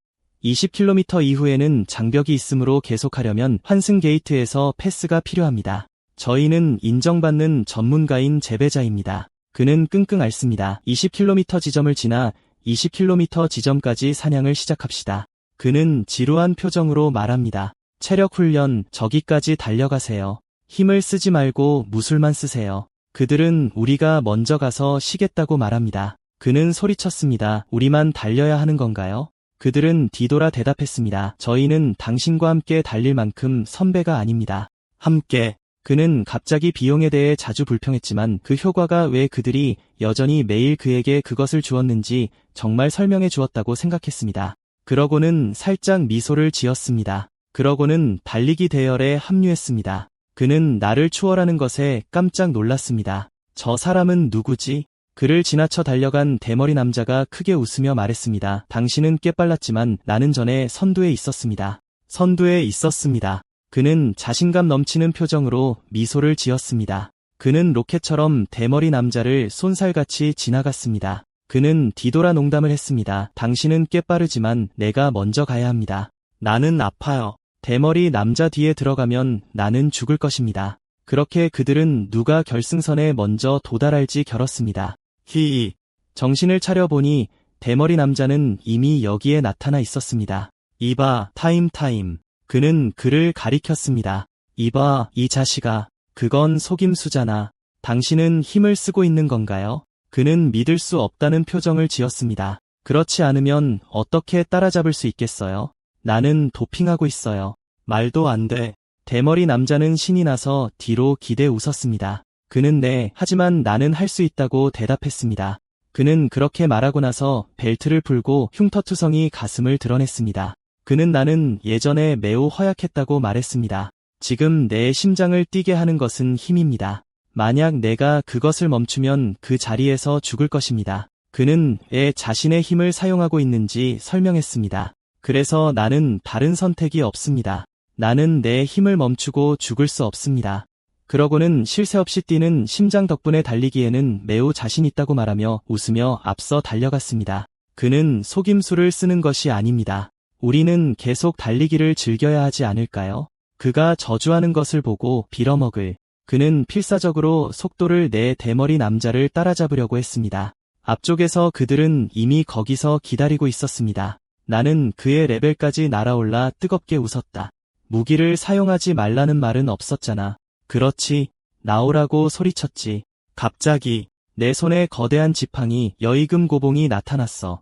20km 이후에는 장벽이 있으므로 계속하려면 환승 게이트에서 패스가 필요합니다. 저희는 인정받는 전문가인 재배자입니다. 그는 끙끙 앓습니다. 20km 지점을 지나 20km 지점까지 사냥을 시작합시다. 그는 지루한 표정으로 말합니다. 체력 훈련, 저기까지 달려가세요. 힘을 쓰지 말고 무술만 쓰세요. 그들은 우리가 먼저 가서 쉬겠다고 말합니다. 그는 소리쳤습니다. 우리만 달려야 하는 건가요? 그들은 뒤돌아 대답했습니다. 저희는 당신과 함께 달릴 만큼 선배가 아닙니다. 함께. 그는 갑자기 비용에 대해 자주 불평했지만 그 효과가 왜 그들이 여전히 매일 그에게 그것을 주었는지 정말 설명해 주었다고 생각했습니다. 그러고는 살짝 미소를 지었습니다. 그러고는 달리기 대열에 합류했습니다. 그는 나를 추월하는 것에 깜짝 놀랐습니다. 저 사람은 누구지? 그를 지나쳐 달려간 대머리 남자가 크게 웃으며 말했습니다. 당신은 꽤 빨랐지만 나는 전에 선두에 있었습니다. 선두에 있었습니다. 그는 자신감 넘치는 표정으로 미소를 지었습니다. 그는 로켓처럼 대머리 남자를 쏜살같이 지나갔습니다. 그는 뒤돌아 농담을 했습니다. 당신은 꽤 빠르지만 내가 먼저 가야 합니다. 나는 아파요. 대머리 남자 뒤에 들어가면 나는 죽을 것입니다. 그렇게 그들은 누가 결승선에 먼저 도달할지 겨뤘습니다. 히히. 정신을 차려보니 대머리 남자는 이미 여기에 나타나 있었습니다. 이봐, 타임. 그는 그를 가리켰습니다. 이봐, 이 자식아. 그건 속임수잖아. 당신은 힘을 쓰고 있는 건가요? 그는 믿을 수 없다는 표정을 지었습니다. 그렇지 않으면 어떻게 따라잡을 수 있겠어요? 나는 도핑하고 있어요. 말도 안 돼. 대머리 남자는 신이 나서 뒤로 기대 웃었습니다. 그는 네, 하지만 나는 할 수 있다고 대답했습니다. 그는 그렇게 말하고 나서 벨트를 풀고 흉터투성이 가슴을 드러냈습니다. 그는 나는 예전에 매우 허약했다고 말했습니다. 지금 내 심장을 뛰게 하는 것은 힘입니다. 만약 내가 그것을 멈추면 그 자리에서 죽을 것입니다. 그는 왜 자신의 힘을 사용하고 있는지 설명했습니다. 그래서 나는 다른 선택이 없습니다. 나는 내 힘을 멈추고 죽을 수 없습니다. 그러고는 쉴 새 없이 뛰는 심장 덕분에 달리기에는 매우 자신 있다고 말하며 웃으며 앞서 달려갔습니다. 그는 속임수를 쓰는 것이 아닙니다. 우리는 계속 달리기를 즐겨야 하지 않을까요? 그가 저주하는 것을 보고 빌어먹을. 그는 필사적으로 속도를 내 대머리 남자를 따라잡으려고 했습니다. 앞쪽에서 그들은 이미 거기서 기다리고 있었습니다. 나는 그의 레벨까지 날아올라 뜨겁게 웃었다. 무기를 사용하지 말라는 말은 없었잖아. 그렇지. 나오라고 소리쳤지. 갑자기 내 손에 거대한 지팡이 여의금 고봉이 나타났어.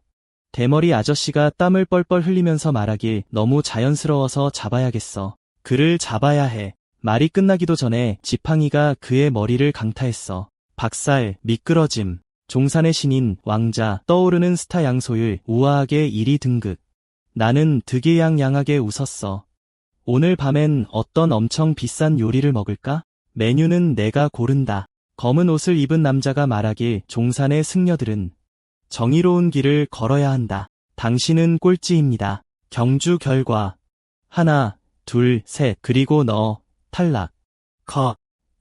대머리 아저씨가 땀을 뻘뻘 흘리면서 말하길 너무 자연스러워서 잡아야겠어. 그를 잡아야 해. 말이 끝나기도 전에 지팡이가 그의 머리를 강타했어. 박살, 미끄러짐, 종산의 신인, 왕자, 떠오르는 스타 양소율, 우아하게 1위 등극. 나는 득이양양하게 웃었어. 오늘 밤엔 어떤 엄청 비싼 요리를 먹을까? 메뉴는 내가 고른다. 검은 옷을 입은 남자가 말하길 종산의 승려들은 정의로운 길을 걸어야 한다. 당신은 꼴찌입니다. 경주 결과. 하나, 둘, 셋, 그리고 너, 탈락. 컷.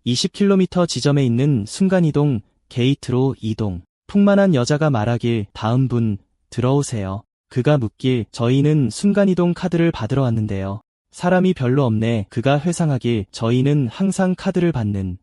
20km 지점에 있는 순간이동, 게이트로 이동. 풍만한 여자가 말하길 다음 분, 들어오세요. 그가 묻길 저희는 순간이동 카드를 받으러 왔는데요. 사람이 별로 없네. 그가 회상하길 저희는 항상 카드를 받는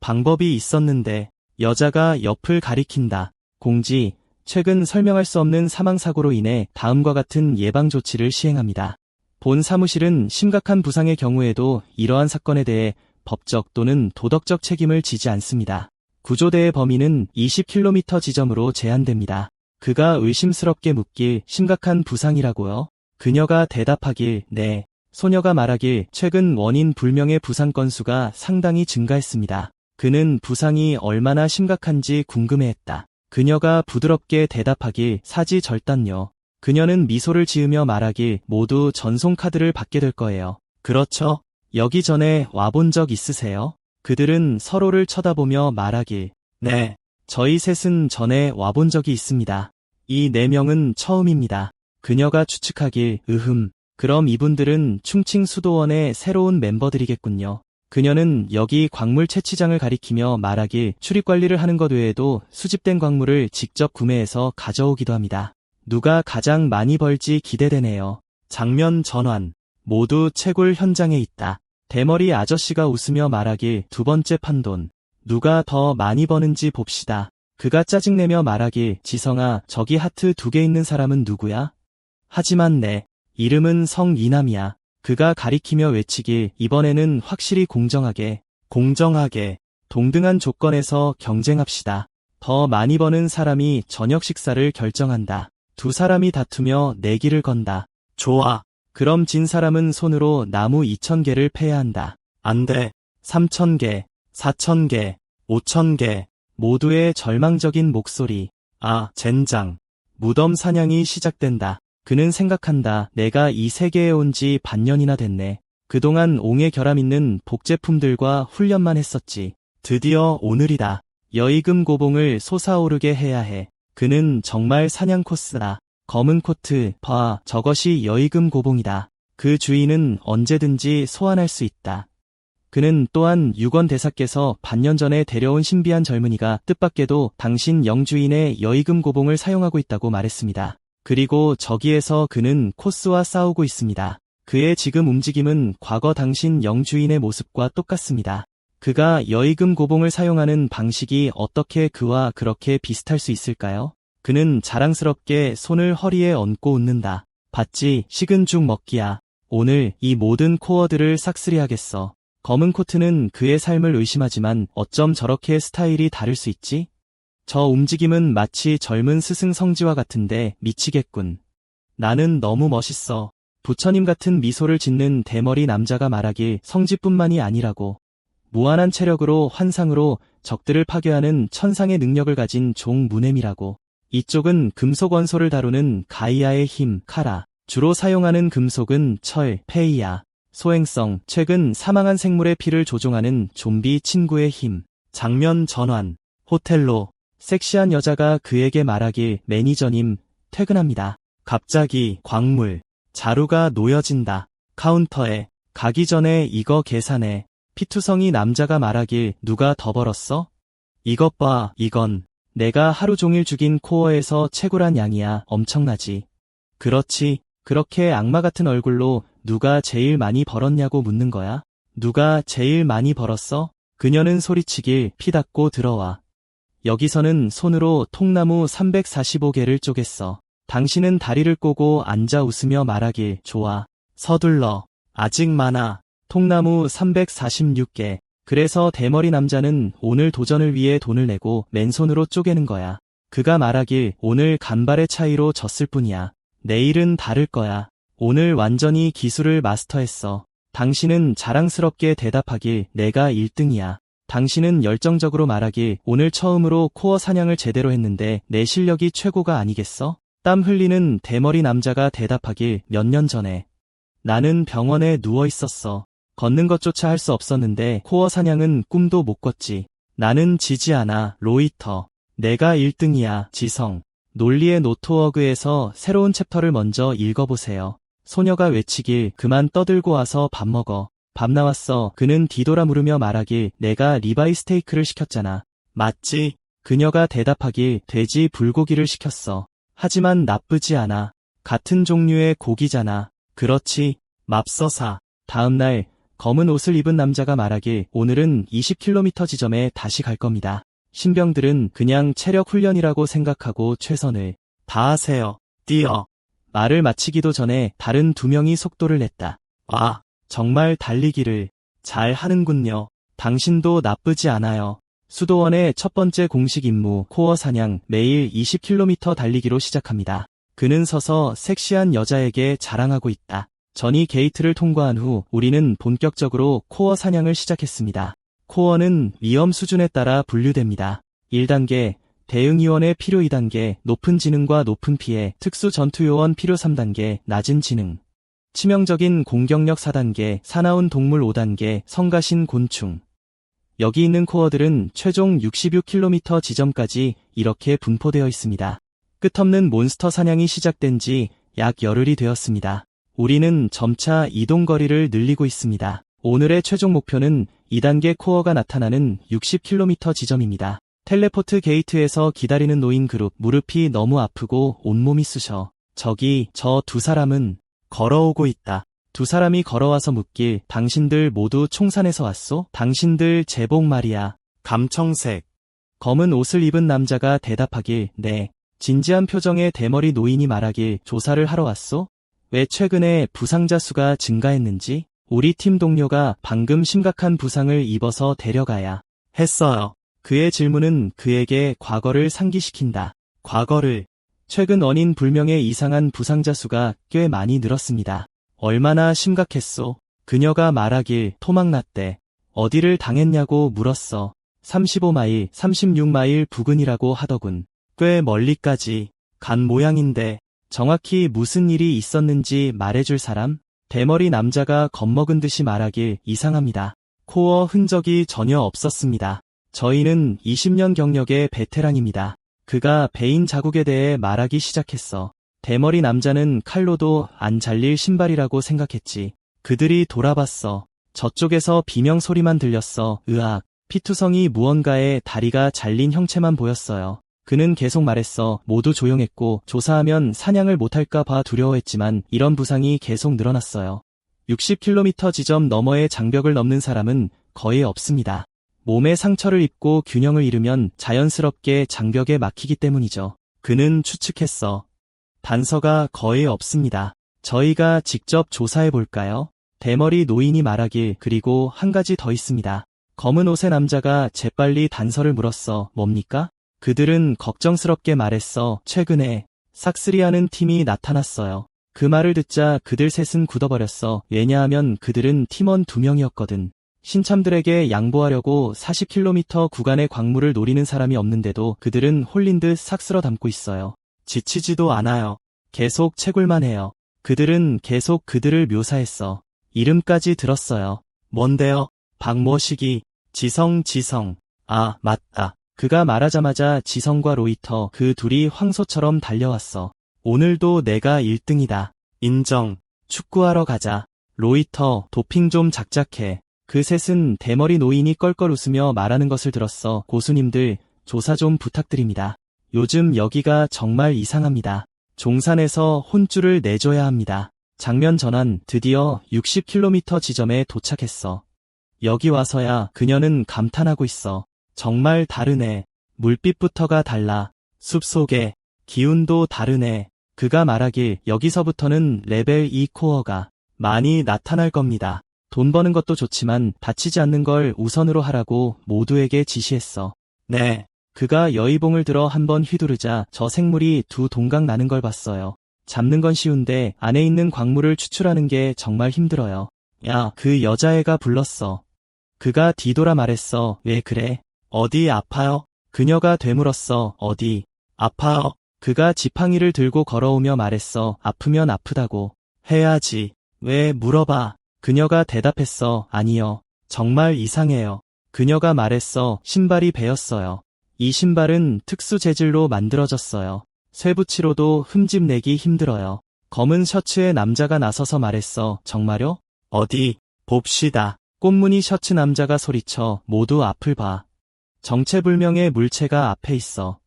방법이 있었는데. 여자가 옆을 가리킨다. 공지, 최근 설명할 수 없는 사망사고로 인해 다음과 같은 예방조치를 시행합니다. 본 사무실은 심각한 부상의 경우에도 이러한 사건에 대해 법적 또는 도덕적 책임을 지지 않습니다. 구조대의 범위는 20km 지점으로 제한됩니다. 그가 의심스럽게 묻길 심각한 부상이라고요? 그녀가 대답하길 네. 소녀가 말하길 최근 원인 불명의 부상 건수가 상당히 증가했습니다. 그는 부상이 얼마나 심각한지 궁금해했다. 그녀가 부드럽게 대답하길 사지절단요. 그녀는 미소를 지으며 말하길 모두 전송카드를 받게 될 거예요. 그렇죠? 여기 전에 와본 적 있으세요? 그들은 서로를 쳐다보며 말하길 네. 저희 셋은 전에 와본 적이 있습니다. 이 4명은 처음입니다. 그녀가 추측하길 그럼 이분들은 충칭수도원의 새로운 멤버들이겠군요. 그녀는 여기 광물 채취장을 가리키며 말하길 출입관리를 하는 것 외에도 수집된 광물을 직접 구매해서 가져오기도 합니다. 누가 가장 많이 벌지 기대되네요. 장면 전환. 모두 채굴 현장에 있다. 대머리 아저씨가 웃으며 말하길 두 번째 판돈. 누가 더 많이 버는지 봅시다. 그가 짜증내며 말하길 지성아, 저기 하트 2개 있는 사람은 누구야? 하지만 내 이름은 성이남이야. 그가 가리키며 외치길 이번에는 확실히 공정하게. 동등한 조건에서 경쟁합시다. 더 많이 버는 사람이 저녁 식사를 결정한다. 두 사람이 다투며 내기를 건다. 좋아. 그럼 진 사람은 손으로 나무 2,000개를 패야 한다. 안 돼. 3,000개, 4,000개, 5,000개. 모두의 절망적인 목소리. 아, 젠장. 무덤 사냥이 시작된다. 그는 생각한다. 내가 이 세계에 온 지 반년이나 됐네. 그동안 옹에 결함 있는 복제품들과 훈련만 했었지. 드디어 오늘이다. 여의금 고봉을 솟아오르게 해야 해. 그는 정말 사냥 코스다. 검은 코트, 봐, 저것이 여의금 고봉이다. 그 주인은 언제든지 소환할 수 있다. 그는 또한 유건 대사께서 반년 전에 데려온 신비한 젊은이가 뜻밖에도 당신 영주인의 여의금 고봉을 사용하고 있다고 말했습니다. 그리고 저기에서 그는 코스와 싸우고 있습니다. 그의 지금 움직임은 과거 당신 영주인의 모습과 똑같습니다. 그가 여의금 고봉을 사용하는 방식이 어떻게 그와 그렇게 비슷할 수 있을까요? 그는 자랑스럽게 손을 허리에 얹고 웃는다. 봤지, 식은 죽 먹기야. 오늘 이 모든 코어들을 싹쓸이하겠어. 검은 코트는 그의 삶을 의심하지만 어쩜 저렇게 스타일이 다를 수 있지? 저 움직임은 마치 젊은 스승 성지와 같은데 미치겠군. 나는 너무 멋있어. 부처님 같은 미소를 짓는 대머리 남자가 말하길 성지뿐만이 아니라고. 무한한 체력으로 환상으로 적들을 파괴하는 천상의 능력을 가진 종 무넴이라고. 이쪽은 금속 원소를 다루는 가이아의 힘, 카라. 주로 사용하는 금속은 철, 페이야. 소행성, 최근 사망한 생물의 피를 조종하는 좀비 친구의 힘. 장면 전환. 호텔로. 섹시한 여자가 그에게 말하길 매니저님, 퇴근합니다. 갑자기 광물. 자루가 놓여진다. 카운터에. 가기 전에 이거 계산해. 피투성이 남자가 말하길 누가 더 벌었어? 이것 봐, 이건. 내가 하루 종일 죽인 코어에서 채굴한 양이야. 엄청나지. 그렇지. 그렇게 악마 같은 얼굴로 누가 제일 많이 벌었냐고 묻는 거야? 누가 제일 많이 벌었어? 그녀는 소리치길 피 닦고 들어와. 여기서는 손으로 통나무 345개를 쪼갰어. 당신은 다리를 꼬고 앉아 웃으며 말하길 좋아. 서둘러. 아직 많아. 통나무 346개. 그래서 대머리 남자는 오늘 도전을 위해 돈을 내고 맨손으로 쪼개는 거야. 그가 말하길 오늘 간발의 차이로 졌을 뿐이야. 내일은 다를 거야. 오늘 완전히 기술을 마스터했어. 당신은 자랑스럽게 대답하길 내가 1등이야. 당신은 열정적으로 말하길 오늘 처음으로 코어 사냥을 제대로 했는데 내 실력이 최고가 아니겠어? 땀 흘리는 대머리 남자가 대답하길 몇 년 전에. 나는 병원에 누워 있었어. 걷는 것조차 할 수 없었는데 코어 사냥은 꿈도 못 꿨지. 나는 지지 않아. 로이터. 내가 1등이야. 지성. 논리의 노트워크에서 새로운 챕터를 먼저 읽어보세요. 소녀가 외치길 그만 떠들고 와서 밥 먹어. 밥 나왔어. 그는 뒤돌아 물으며 말하길 내가 리바이 스테이크를 시켰잖아. 맞지? 그녀가 대답하길 돼지 불고기를 시켰어. 하지만 나쁘지 않아. 같은 종류의 고기잖아. 그렇지. 맙서사. 다음날 검은 옷을 입은 남자가 말하길 오늘은 20km 지점에 다시 갈 겁니다. 신병들은 그냥 체력 훈련이라고 생각하고 최선을 다하세요. 뛰어. 말을 마치기도 전에 다른 두 명이 속도를 냈다. 와, 정말 달리기를 잘 하는군요. 당신도 나쁘지 않아요. 수도원의 첫 번째 공식 임무 코어 사냥 매일 20km 달리기로 시작합니다. 그는 서서 섹시한 여자에게 자랑하고 있다. 전이 게이트를 통과한 후 우리는 본격적으로 코어 사냥을 시작했습니다. 코어는 위험 수준에 따라 분류됩니다. 1단계, 대응요원의 필요 2단계, 높은 지능과 높은 피해, 특수 전투요원 필요 3단계, 낮은 지능. 치명적인 공격력 4단계, 사나운 동물 5단계, 성가신 곤충. 여기 있는 코어들은 최종 66km 지점까지 이렇게 분포되어 있습니다. 끝없는 몬스터 사냥이 시작된 지 약 열흘이 되었습니다. 우리는 점차 이동 거리를 늘리고 있습니다. 오늘의 최종 목표는 2단계 코어가 나타나는 60km 지점입니다. 텔레포트 게이트에서 기다리는 노인 그룹. 무릎이 너무 아프고 온몸이 쑤셔. 저기 저 두 사람은 걸어오고 있다. 두 사람이 걸어와서 묻길 당신들 모두 총산에서 왔소? 당신들 제복 말이야. 감청색. 검은 옷을 입은 남자가 대답하길 네. 진지한 표정의 대머리 노인이 말하길 조사를 하러 왔소? 왜 최근에 부상자 수가 증가했는지? 우리 팀 동료가 방금 심각한 부상을 입어서 데려가야 했어요. 그의 질문은 그에게 과거를 상기시킨다. 과거를. 최근 원인 불명의 이상한 부상자 수가 꽤 많이 늘었습니다. 얼마나 심각했소? 그녀가 말하길 토막났대. 어디를 당했냐고 물었어. 35마일, 36마일 부근이라고 하더군. 꽤 멀리까지 간 모양인데 정확히 무슨 일이 있었는지 말해줄 사람? 대머리 남자가 겁먹은 듯이 말하길 이상합니다. 코어 흔적이 전혀 없었습니다. 저희는 20년 경력의 베테랑입니다. 그가 베인 자국에 대해 말하기 시작했어. 대머리 남자는 칼로도 안 잘릴 신발이라고 생각했지. 그들이 돌아봤어. 저쪽에서 비명 소리만 들렸어. 으악. 피투성이 무언가에 다리가 잘린 형체만 보였어요. 그는 계속 말했어. 모두 조용했고 조사하면 사냥을 못할까 봐 두려워했지만 이런 부상이 계속 늘어났어요. 60km 지점 너머의 장벽을 넘는 사람은 거의 없습니다. 몸에 상처를 입고 균형을 잃으면 자연스럽게 장벽에 막히기 때문이죠. 그는 추측했어. 단서가 거의 없습니다. 저희가 직접 조사해 볼까요? 대머리 노인이 말하길. 그리고 한 가지 더 있습니다. 검은 옷의 남자가 재빨리 단서를 물었어. 뭡니까? 그들은 걱정스럽게 말했어. 최근에 삭스리하는 팀이 나타났어요. 그 말을 듣자 그들 셋은 굳어버렸어. 왜냐하면 그들은 팀원 2명이었거든. 신참들에게 양보하려고 40km 구간의 광물을 노리는 사람이 없는데도 그들은 홀린 듯 삭스러 담고 있어요. 지치지도 않아요. 계속 채굴만 해요. 그들은 계속 그들을 묘사했어. 이름까지 들었어요. 뭔데요? 박모식이. 지성. 아, 맞다. 그가 말하자마자 지성과 로이터 그 둘이 황소처럼 달려왔어. 오늘도 내가 1등이다. 인정. 축구하러 가자. 로이터, 도핑 좀 작작해. 그 셋은 대머리 노인이 껄껄 웃으며 말하는 것을 들었어. 고수님들, 조사 좀 부탁드립니다. 요즘 여기가 정말 이상합니다. 종산에서 혼쭐을 내줘야 합니다. 장면 전환. 드디어 60km 지점에 도착했어. 여기 와서야 그녀는 감탄하고 있어. 정말 다르네. 물빛부터가 달라. 숲속에 기운도 다르네. 그가 말하길. 여기서부터는 레벨 2 코어가 많이 나타날 겁니다. 돈 버는 것도 좋지만 다치지 않는 걸 우선으로 하라고 모두에게 지시했어. 네. 그가 여의봉을 들어 한번 휘두르자 저 생물이 두 동강 나는 걸 봤어요. 잡는 건 쉬운데 안에 있는 광물을 추출하는 게 정말 힘들어요. 야, 그 여자애가 불렀어. 그가 뒤돌아 말했어. 왜 그래? 어디 아파요? 그녀가 되물었어. 어디 아파요? 그가 지팡이를 들고 걸어오며 말했어. 아프면 아프다고 해야지. 왜 물어봐? 그녀가 대답했어. 아니요. 정말 이상해요. 그녀가 말했어. 신발이 베었어요. 이 신발은 특수 재질로 만들어졌어요. 쇠붙이로도 흠집 내기 힘들어요. 검은 셔츠의 남자가 나서서 말했어. 정말요? 어디 봅시다. 꽃무늬 셔츠 남자가 소리쳐. 모두 앞을 봐. 정체불명의 물체가 앞에 있어.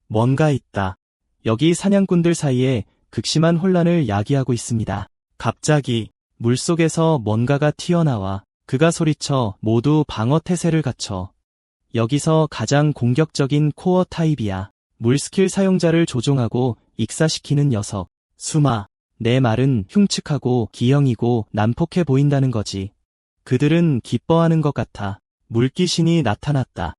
뭔가 있다. 여기 사냥꾼들 사이에 극심한 혼란을 야기하고 있습니다. 갑자기 물속에서 뭔가가 튀어나와. 그가 소리쳐. 모두 방어 태세를 갖춰. 여기서 가장 공격적인 코어 타입이야. 물 스킬 사용자를 조종하고 익사시키는 녀석. 수마. 내 말은 흉측하고 기형이고 난폭해 보인다는 거지. 그들은 기뻐하는 것 같아. 물귀신이 나타났다.